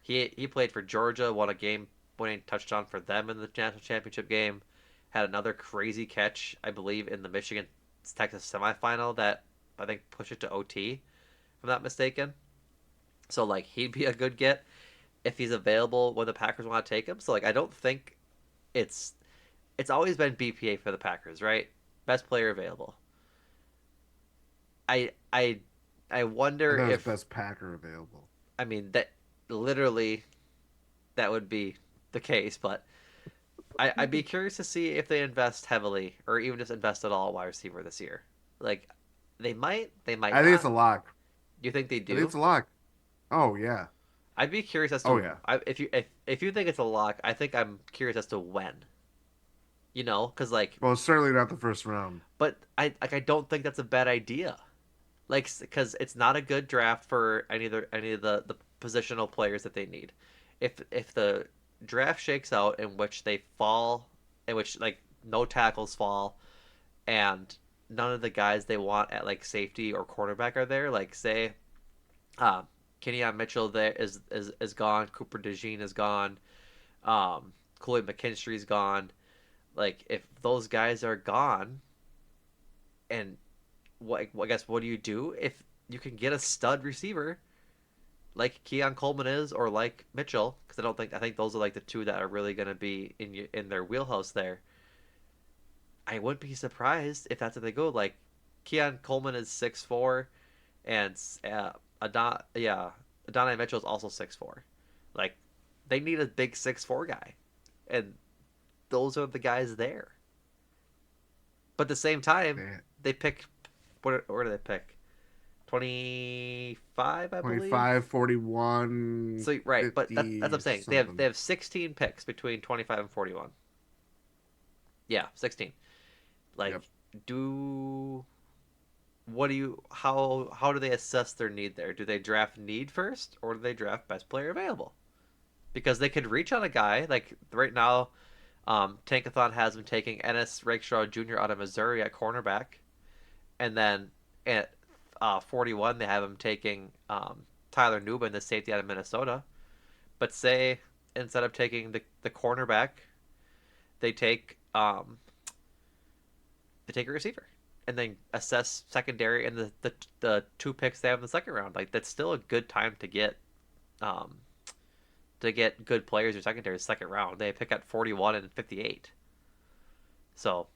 A: He played for Georgia, won a game winning touchdown for them in the national championship game. Had another crazy catch, I believe, in the Michigan Texas semifinal that I think pushed it to OT, if I'm not mistaken. So like he'd be a good get if he's available when the Packers want to take him. So like I don't think it's it's always been BPA for the Packers, right? Best player available. I I I
B: I
A: wonder
B: thought it was
A: if
B: best Packer available.
A: I mean that literally that would be the case, but I'd be curious to see if they invest heavily or even just invest at all at wide receiver this year. Like they might
B: I think it's
A: not.
B: a lock.
A: Do you think they
B: I think
A: do?
B: it's a lock. Oh yeah.
A: I'd be curious as
B: Oh
A: to
B: yeah.
A: if you think it's a lock. I think I'm curious as to when. You know, because like,
B: Well, it's certainly not the first round.
A: but I don't think that's a bad idea. Like, because it's not a good draft for any of the positional players that they need. If the draft shakes out in which they fall, in which like no tackles fall, and none of the guys they want at like safety or quarterback are there, like say, uh, Kenyon Mitchell there is gone, Cooper DeJean is gone, Cooley McKinstry's gone. Like if those guys are gone, and what I guess what do you do if you can get a stud receiver like Keon Coleman is or like Mitchell? Because I think those are like the two that are really going to be in their wheelhouse there. I wouldn't be surprised if that's what they go. Like Keon Coleman is 6'4", and Adonai Mitchell is also 6'4". Like they need a big 6'4" guy, and those are the guys there. But at the same time,
B: Man,
A: they pick. Where do they pick? 25, I believe.
B: 25, 41,
A: So right, but that's what
B: 50
A: I'm saying. They
B: something.
A: have 16 picks between 25 and 41. Yeah, 16.
B: Yep.
A: Like, do what do you how do they assess their need there? Do they draft need first or do they draft best player available? Because they could reach on a guy like right now. Tankathon has him taking Ennis Rakestraw Jr. out of Missouri at cornerback, and then at 41 they have him taking Tyler Nubin, the safety out of Minnesota. But say instead of taking the cornerback, they take they take a receiver, and then assess secondary and the two picks they have in the second round. Like that's still a good time um, to get good players in secondary second round. They pick at 41 and 58. So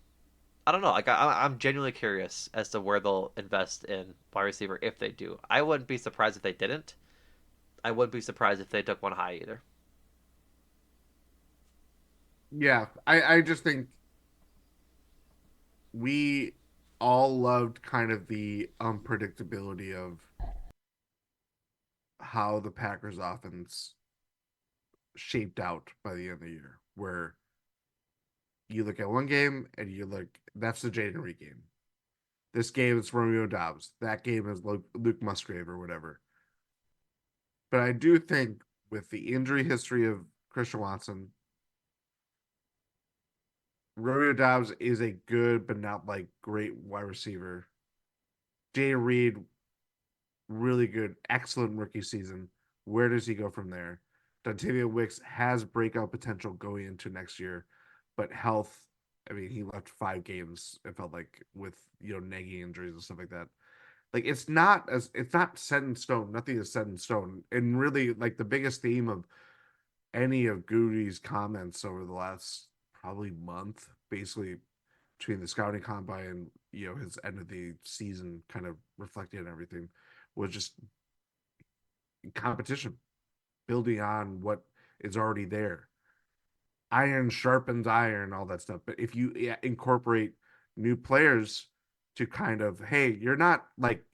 A: I don't know. Like I'm genuinely curious as to where they'll invest in wide receiver if they do. I wouldn't be surprised if they didn't. I wouldn't be surprised if they took one high either.
B: Yeah. I just think we all loved kind of the unpredictability of how the Packers offense shaped out by the end of the year, where you look at one game and you look, that's the Jaden Reed game. This game is Romeo Dobbs. That game is Luke Musgrave or whatever. But I do think with the injury history of Christian Watson, Romeo Dobbs is a good but not like great wide receiver. Jaden Reed, really good, excellent rookie season. Where does he go from there? Dontavia Wicks has breakout potential going into next year, but health I mean, he left 5 games. It felt like with nagging injuries and stuff like that. Like it's not set in stone. Nothing is set in stone. And really, like the biggest theme of any of Gutey's comments over the last probably month, basically between the scouting combine and his end of the season kind of reflecting on everything, was just competition, building on what is already there. Iron sharpens iron, all that stuff. But if you incorporate new players to kind of, hey, you're not like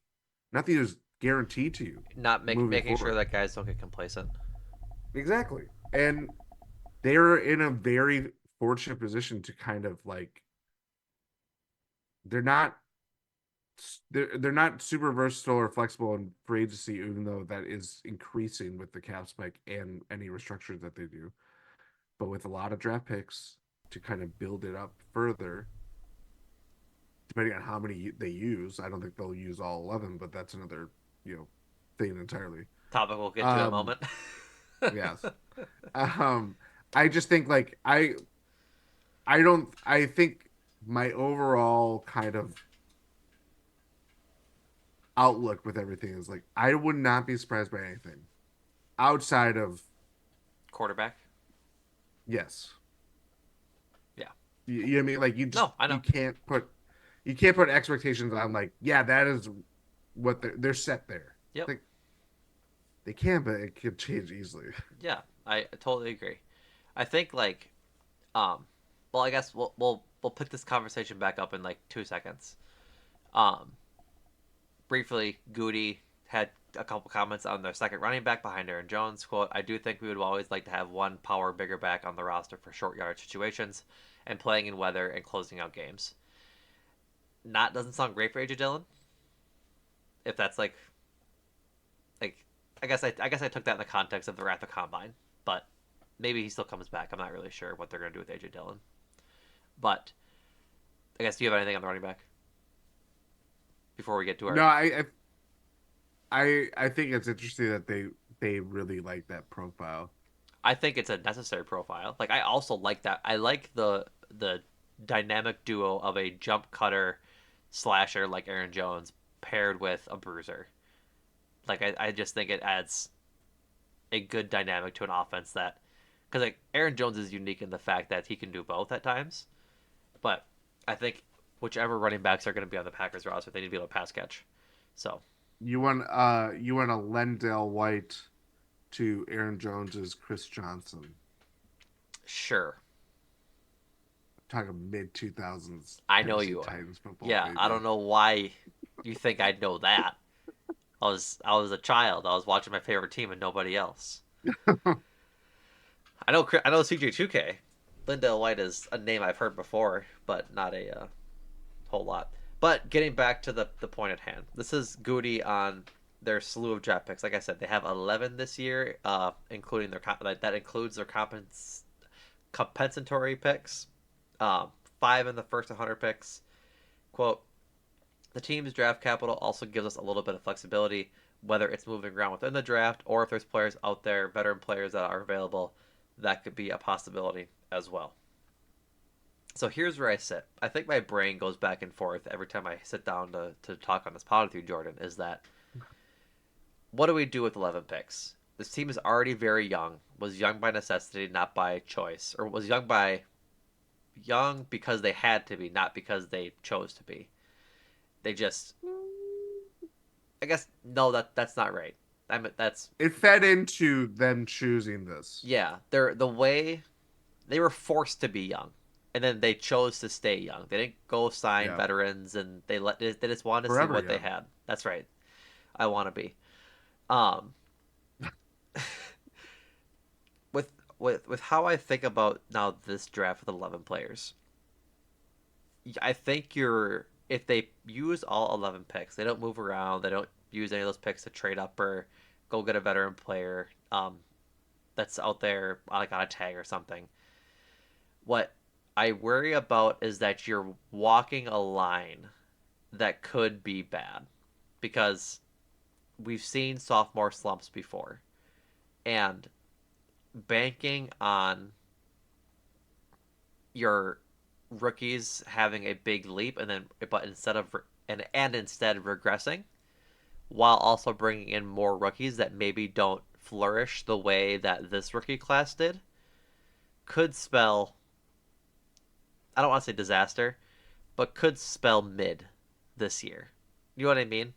B: nothing is guaranteed to you
A: Not
B: moving
A: making sure
B: forward.
A: that guys don't get complacent.
B: Exactly. And they're in a very fortunate position to kind of like they're not they're not super versatile or flexible in free agency, even though that is increasing with the cap spike and any restructures that they do. But with a lot of draft picks to kind of build it up further, depending on how many they use, I don't think they'll use all 11, but that's another thing entirely.
A: Topic we'll get to in a
B: Um,
A: moment.
B: yes. Um, I just think like I don't I think my overall kind of outlook with everything is like I would not be surprised by anything outside of
A: Quarterback.
B: yes.
A: Yeah.
B: You know what I mean? Like
A: No, I know.
B: you can't put expectations on like yeah that is what they're set there.
A: Yep.
B: Like they can, but it could change easily.
A: Yeah, I totally agree. I think like um well, I guess we'll pick this conversation back up in like 2 seconds. Um Briefly, Gutey had a couple comments on their second running back behind Aaron Jones. Quote, I do think we would always like to have one power bigger back on the roster for short yard situations and playing in weather and closing out games. Not doesn't sound great for AJ Dillon. If that's like I guess I took that in the context of the Wrath of Combine, but maybe he still comes back. I'm not really sure what they're gonna do with AJ Dillon. But I guess do you have anything on the running back before we get to
B: No,
A: our
B: I think it's interesting that they really like that profile.
A: I think it's a necessary profile. Like I also like that. I like the dynamic duo of a jump cutter slasher like Aaron Jones paired with a bruiser. Like I just think it adds a good dynamic to an offense that because like Aaron Jones is unique in the fact that he can do both at times. But I think whichever running backs are going to be on the Packers roster, they need to be able to pass catch. So
B: You want a Lendale White to Aaron Jones's Chris Johnson.
A: sure,
B: Talking mid 2000s
A: I know
B: Tennessee
A: you are.
B: Titans football,
A: Yeah, I
B: baby.
A: don't know why you think I'd know that. I was a child. I was watching my favorite team and nobody else. I know CJ2K. Lindell White is a name I've heard before, but not a whole lot. But getting back to the point at hand, this is Gutey on their slew of draft picks. Like I said, they have 11 this year, including that includes their compensatory picks. Um, 5 in the first 100 picks. Quote: The team's draft capital also gives us a little bit of flexibility, whether it's moving around within the draft or if there's players out there, veteran players that are available, that could be a possibility as well. So here's where I sit. I think my brain goes back and forth every time I sit down to talk on this pod with you, Jordan, is that what do we do with 11 picks? This team is already very young, was young by necessity, not by choice, or was young because they had to be, not because they chose to be. They just I guess no, that's not right. I mean that's
B: It fed into them choosing this.
A: yeah. They're the way they were forced to be young, and then they chose to stay young. They didn't go sign
B: Yeah,
A: veterans, and they just wanted to see
B: forever
A: what they
B: young.
A: had. That's right. I want to be. Um, with how I think about now this draft with 11 players, I think you're if they use all 11 picks, they don't move around. They don't use any of those picks to trade up or go get a veteran player. That's out there like on a tag or something. What I worry about is that you're walking a line that could be bad because we've seen sophomore slumps before. And banking on your rookies having a big leap but instead regressing, while also bringing in more rookies that maybe don't flourish the way that this rookie class did, could spell, I don't want to say disaster, but could spell mid this year. You know what I mean?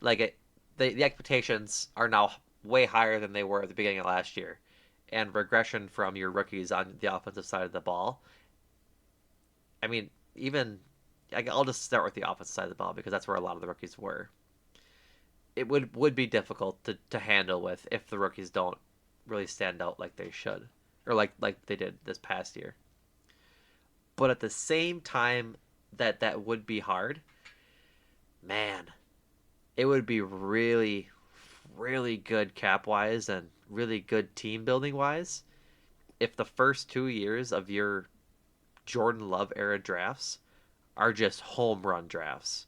A: Like the expectations are now way higher than they were at the beginning of last year, and regression from your rookies on the offensive side of the ball. I mean, even I'll just start with the offensive side of the ball because that's where a lot of the rookies were. It would be difficult to handle with if the rookies don't really stand out like they should, or like they did this past year. But at the same time that would be hard, man, it would be really, really good cap wise and really good team building wise if the first 2 years of your Jordan Love era drafts are just home run drafts.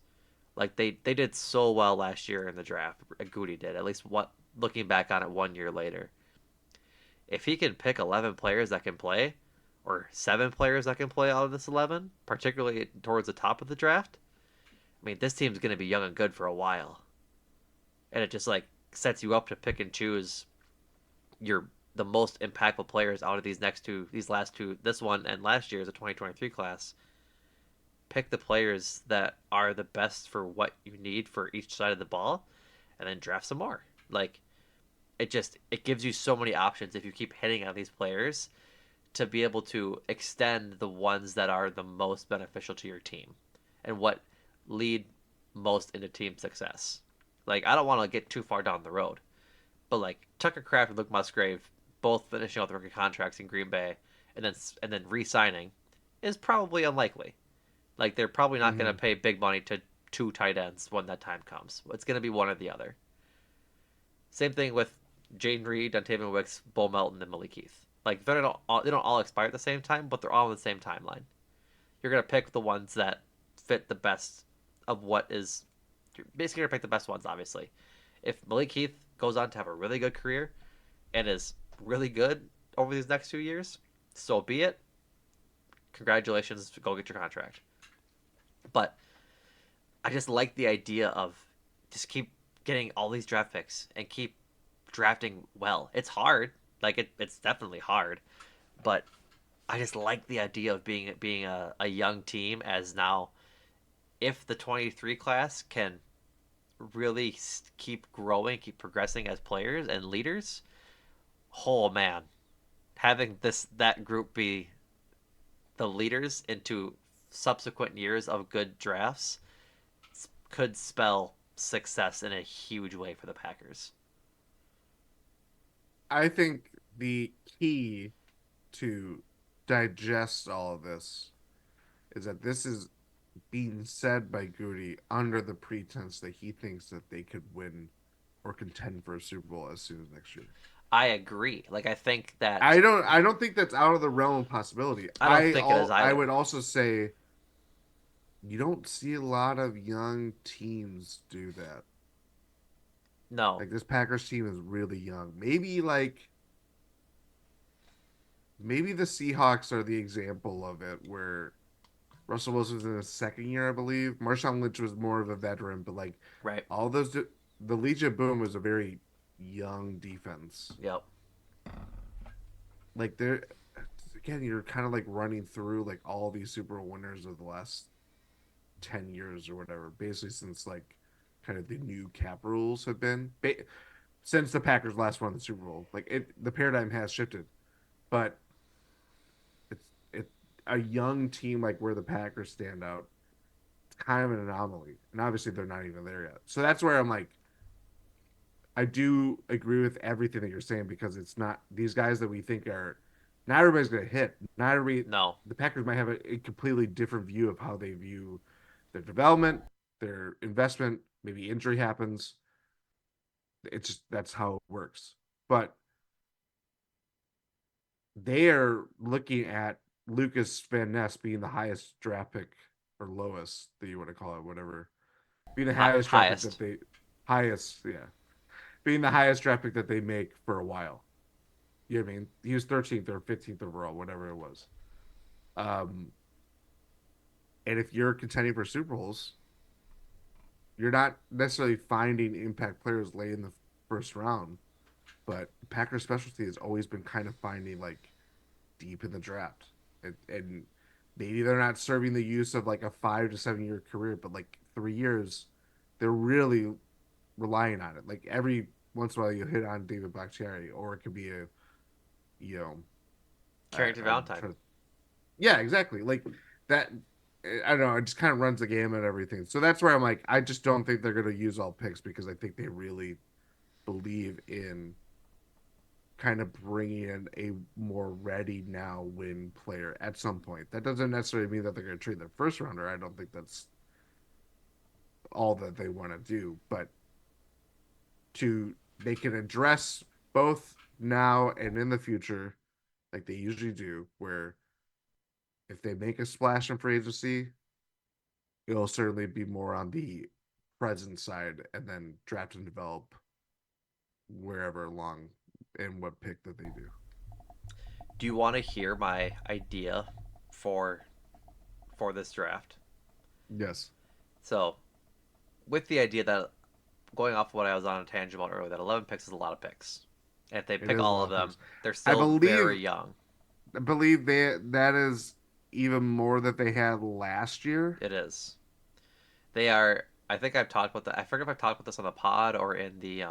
A: Like they did so well last year in the draft. Gutey did, at least what looking back on it 1 year later. If he can pick 11 players that can play, or 7 players that can play out of this 11, particularly towards the top of the draft, I mean, this team's going to be young and good for a while. And it just like sets you up to pick and choose your the most impactful players out of these last two, this one and last year's a 2023 class. Pick the players that are the best for what you need for each side of the ball, and then draft some more. Like it gives you so many options if you keep hitting on these players to be able to extend the ones that are the most beneficial to your team and what lead most into team success. Like I don't want to get too far down the road, but like Tucker Kraft and Luke Musgrave both finishing out the rookie contracts in Green Bay and then re-signing is probably unlikely. Like they're probably not going to
B: Mm-hmm.
A: pay big money to two tight ends when that time comes. It's going to be one or the other. Same thing with Jaden Reed, Dontavian Wicks, Bo Melton, and Malik Heath. Like they don't all expire at the same time, but they're all on the same timeline. You're gonna pick the ones that fit the best of what is. You're basically gonna pick the best ones, obviously. If Malik Heath goes on to have a really good career and is really good over these next 2 years, so be it. Congratulations, go get your contract. But I just like the idea of just keep getting all these draft picks and keep drafting well. It's hard, it's definitely hard, but I just like the idea of being a young team as now if the 23 class can really keep growing, keep progressing as players and leaders. Oh man, having that group be the leaders into subsequent years of good drafts could spell success in a huge way for the Packers.
B: I think the key to digest all of this is that this is being said by Gutey under the pretense that he thinks that they could win or contend for a Super Bowl as soon as next year.
A: I agree. Like I think that
B: I don't think that's out of the realm of possibility.
A: I don't think it is
B: I
A: either.
B: would also say you don't see a lot of young teams do that.
A: No,
B: Like this Packers team is really young. Maybe the Seahawks are the example of it where Russell Wilson was in his second year, I believe. Marshawn Lynch was more of a veteran, but like
A: right?
B: all those, the Legion Boom was a very young defense.
A: Yep.
B: Like they're again, you're kind of like running through like all these Super Bowl winners of the last 10 years or whatever, basically since like kind of the new cap rules have been since the Packers last won the Super Bowl. Like the paradigm has shifted, but it's it a young team like where the Packers stand out. It's kind of an anomaly, and obviously they're not even there yet. So that's where I'm like, I do agree with everything that you're saying because it's not these guys that we think are. Not everybody's going to hit. Not every
A: No.
B: the Packers might have a completely different view of how they view their development, their investment. Maybe injury happens. It's just that's how it works. But they are looking at Lucas Van Ness being the highest draft pick or lowest that you want to call it, whatever. Being the highest draft pick that
A: Highest.
B: they highest, yeah. Being the highest draft pick that they make for a while. You know what I mean? He was 13th or 15th overall, whatever it was. Um, And if you're contending for Super Bowls, you're not necessarily finding impact players late in the first round. But Packers specialty has always been kind of finding like deep in the draft, and maybe they're not serving the use of like a 5 to 7 year career, but like 3 years, they're really relying on it. Like every once in a while, you hit on David Bakhtiari, or it could be a you know,
A: Carrington
B: I'm
A: Valentine.
B: trying to, yeah, exactly, like that. I don't know. It just kind of runs the gamut and everything. So that's where I'm like, I just don't think they're going to use all picks because I think they really believe in kind of bringing in a more ready now win player at some point. That doesn't necessarily mean that they're going to trade their first rounder. I don't think that's all that they want to do, but to they can address both now and in the future, like they usually do, where if they make a splash in free agency, it'll certainly be more on the present side and then draft and develop wherever along and what pick that they do.
A: Do you want to hear my idea for this draft?
B: Yes,
A: So, with the idea that going off of what I was on a tangent about earlier, that 11 picks is a lot of picks. And if they
B: it
A: pick
B: is a
A: all
B: lot
A: of
B: of
A: them,
B: picks.
A: they're
B: I
A: still very
B: believe
A: young.
B: I believe that is even more that they had last year.
A: It is. They are. I think I've talked about that. I forget if I've talked about this on the pod or in the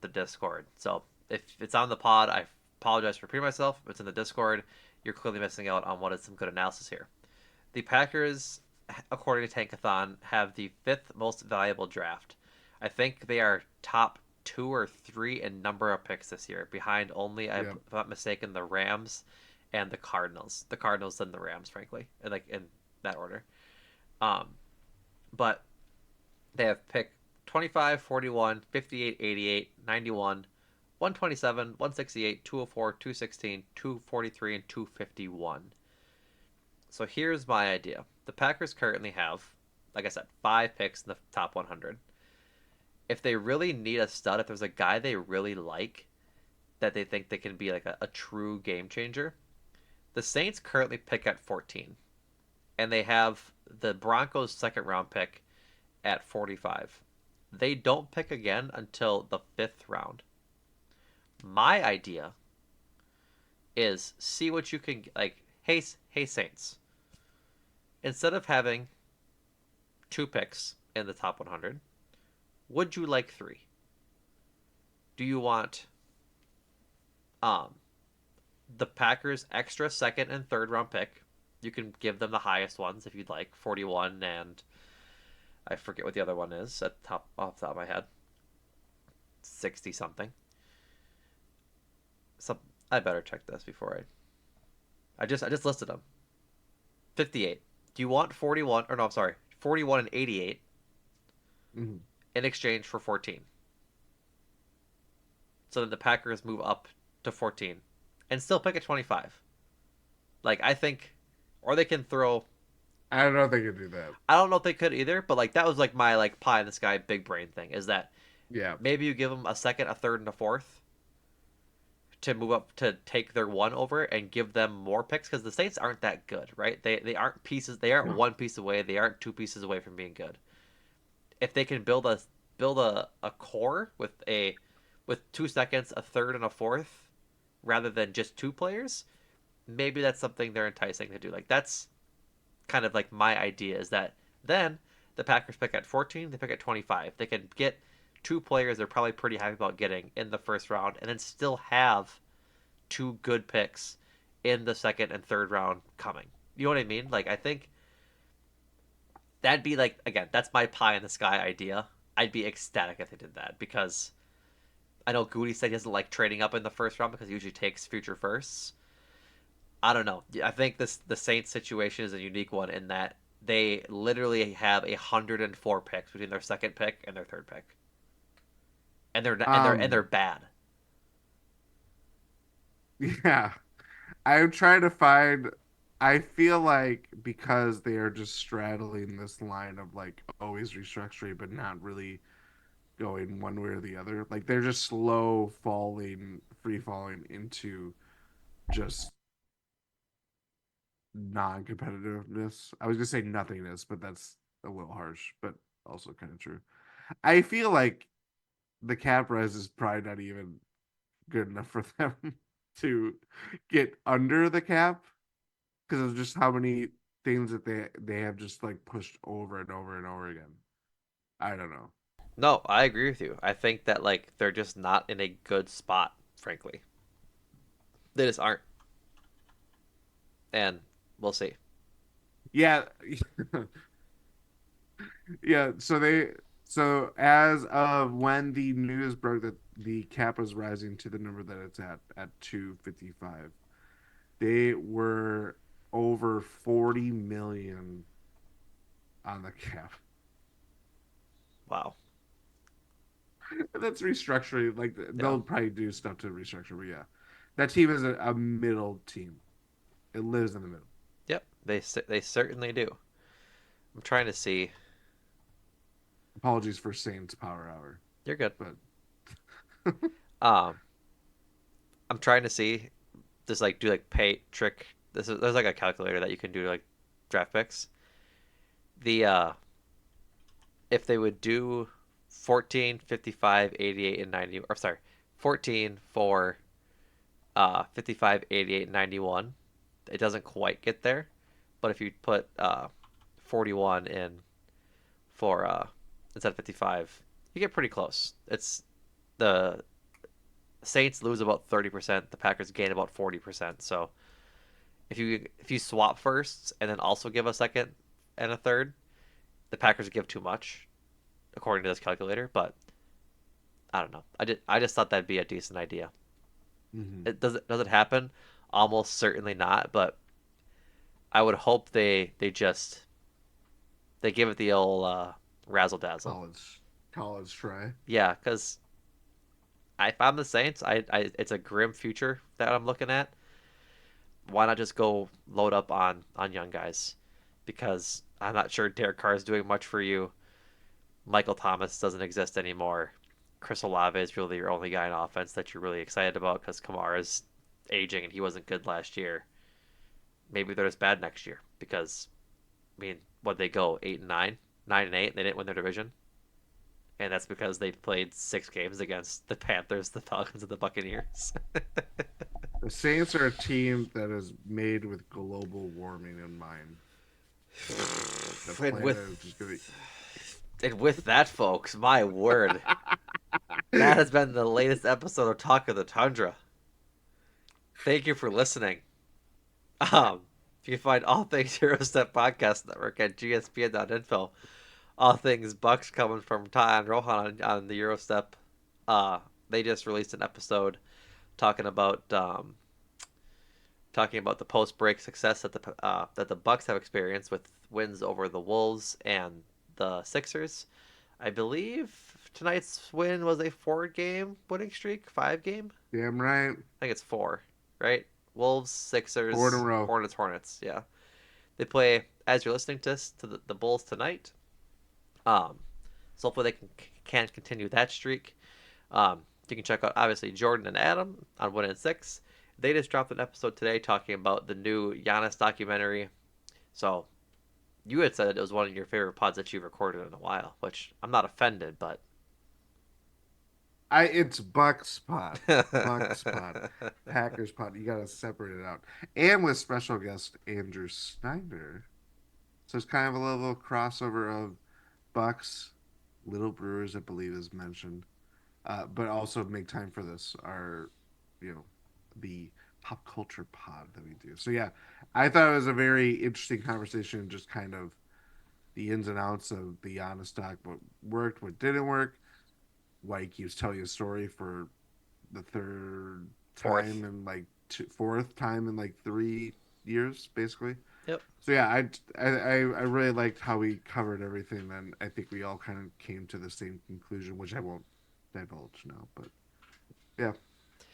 A: Discord. So if it's on the pod, I apologize for repeating myself. If it's in the Discord, you're clearly missing out on what is some good analysis here. The Packers, according to Tankathon, have the fifth most valuable draft. I think they are top 2 or 3 in number of picks this year, behind only, if
B: Yep.
A: I'm not mistaken, the Rams and the Cardinals. The Cardinals and the Rams, frankly, like in that order. Um, but they have picked 25, 41, 58, 88, 91, 127, 168, 204, 216, 243, and 251. So here's my idea. The Packers currently have, like I said, 5 picks in the top 100. If they really need a stud, if there's a guy they really like that they think they can be like a true game changer, the Saints currently pick at 14. And they have the Broncos' second round pick at 45. They don't pick again until the fifth round. My idea is see what you can like. Hey Saints. Instead of having 2 picks in the top 100, would you like 3? Do you want um the Packers extra second and third round pick? You can give them the highest ones if you'd like, 41 and I forget what the other one is at the top off the top of my head. 60 something. Some I better check this before I just listed them. 58. Do you want 41 or no, I'm sorry, 41 and 88
B: Mhm.
A: in exchange for 14? So then the Packers move up to 14 and still pick at 25. Like I think or they can throw
B: I don't know if they could do that.
A: I don't know if they could either, but like that was like my like pie in the sky big brain thing is that
B: Yeah.
A: maybe you give them a second, a third, and a fourth to move up to take their one over and give them more picks because the Saints aren't that good, right? They aren't pieces. They aren't
B: No.
A: one piece away. They aren't 2 pieces away from being good. If they can build a core with 2 seconds, a third, and a fourth, rather than just 2 players, maybe that's something they're enticing to do. Like that's kind of like my idea is that then the Packers pick at 14, they pick at 25. They can get 2 players they're probably pretty happy about getting in the first round and then still have 2 good picks in the second and third round coming. You know what I mean? Like I think that'd be like again, that's my pie in the sky idea. I'd be ecstatic if they did that because I know Gutey said he doesn't like trading up in the first round because he usually takes future firsts. I don't know. I think the Saints situation is a unique one in that they literally have 104 picks between their second pick and their third pick, and they're
B: Um.
A: bad.
B: Yeah. I'm trying to find. I feel like because they are just straddling this line of like always restructuring, but not really going one way or the other. Like they're just slow falling, free falling into just non-competitiveness. I was gonna say nothingness, but that's a little harsh, but also kind of true. I feel like the cap rise is probably not even good enough for them to get under the cap because of just how many things that they have just like pushed over and over and over again. I don't know.
A: No, I agree with you. I think that like they're just not in a good spot, frankly. They just aren't, and we'll see.
B: Yeah, yeah. So as of when the news broke that the cap was rising to the number that it's at 255, they were over 40 million on the cap.
A: Wow.
B: That's restructuring. Like
A: Yeah.
B: they'll probably do stuff to restructure, but yeah, that team is a middle team. It lives in the middle.
A: Yep. They certainly do. I'm trying to see.
B: Apologies for Saints Power Hour,
A: You're good.
B: but
A: Um, I'm trying to see. Just like do like pay trick. There's like a calculator that you can do to like draft picks. The if they would do 14, 55, 88, and 90, or sorry, 14 for 55, 88, 91, it doesn't quite get there. But if you put 41 in for instead of 55, you get pretty close. It's the Saints lose about 30%, the Packers gain about 40%. So if you swap firsts and then also give a second and a third, the Packers give too much according to this calculator, but I don't know. I just thought that'd be a decent idea.
B: mhm.
A: Does it happen? Almost certainly not, but I would hope they give it the old razzle dazzle.
B: college try.
A: Yeah, because if I'm the Saints, I it's a grim future that I'm looking at. Why not just go load up on young guys? Because I'm not sure Derek Carr is doing much for you. Michael Thomas doesn't exist anymore. Chris Olave is really your only guy in offense that you're really excited about because Kamara's aging and he wasn't good last year. Maybe they're just bad next year because I mean, what they go 8-9, 9-8, and they didn't win their division, and that's because they played 6 games against the Panthers, the Falcons, and the Buccaneers.
B: The Saints are a team that is made with global warming in mind. The
A: and
B: planet is
A: with
B: just gonna.
A: and with that, folks, my word, that has been the latest episode of Talk of the Tundra. Thank you for listening. Um, you can find all things Hero Step Podcast Network at gspn.info. All things Bucks coming from Ty and Rohan on the Eurostep. Uh, they just released an episode talking about the post break success that the Bucks have experienced with wins over the Wolves and the Sixers. I believe tonight's win was a 4 game winning streak, 5 game.
B: Damn right.
A: I think it's 4, right? Wolves,
B: 4 in a
A: Sixers,
B: row.
A: Hornets. Yeah, they play as you're listening to this to the Bulls tonight. Um, so hopefully they can continue that streak. You can check out obviously Jordan and Adam on 1 and 6. They just dropped an episode today talking about the new Giannis documentary. So you had said it was one of your favorite pods that you've recorded in a while, which I'm not offended, but
B: It's Bucks pod. Bucks pod. Packers pod. You gotta separate it out. And with special guest Andrew Snyder. So it's kind of a little crossover of Bucks, Little Brewers, I believe is mentioned. But also make time for this, our, you know, the pop culture pod that we do. So yeah, I thought it was a very interesting conversation, just kind of the ins and outs of the honest talk, what worked, what didn't work, why he keeps telling you a story for the third
A: fourth.
B: time in like fourth time in like 3 years, basically.
A: Yep.
B: So yeah, I really liked how we covered everything. And I think we all kind of came to the same conclusion, which I won't divulge now. But yeah,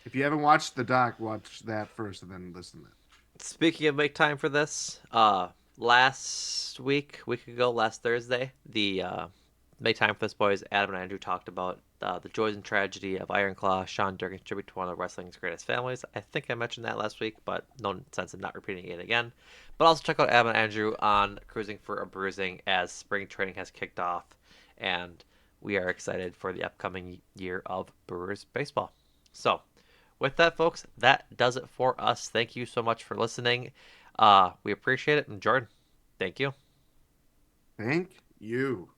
B: if you haven't watched the doc, watch that first and then listen to that.
A: Speaking of make time for this, last week ago, last Thursday, the make time for this, boys. Adam and Andrew talked about the joys and tragedy of Iron Claw. Sean Durkin's tribute to one of wrestling's greatest families. I think I mentioned that last week, but no sense in not repeating it again. But also check out Adam and Andrew on Cruising for a Bruising as spring training has kicked off, and we are excited for the upcoming year of Brewers baseball. So, with that, folks, that does it for us. Thank you so much for listening. We appreciate it. And Jordan, thank you.
B: Thank you.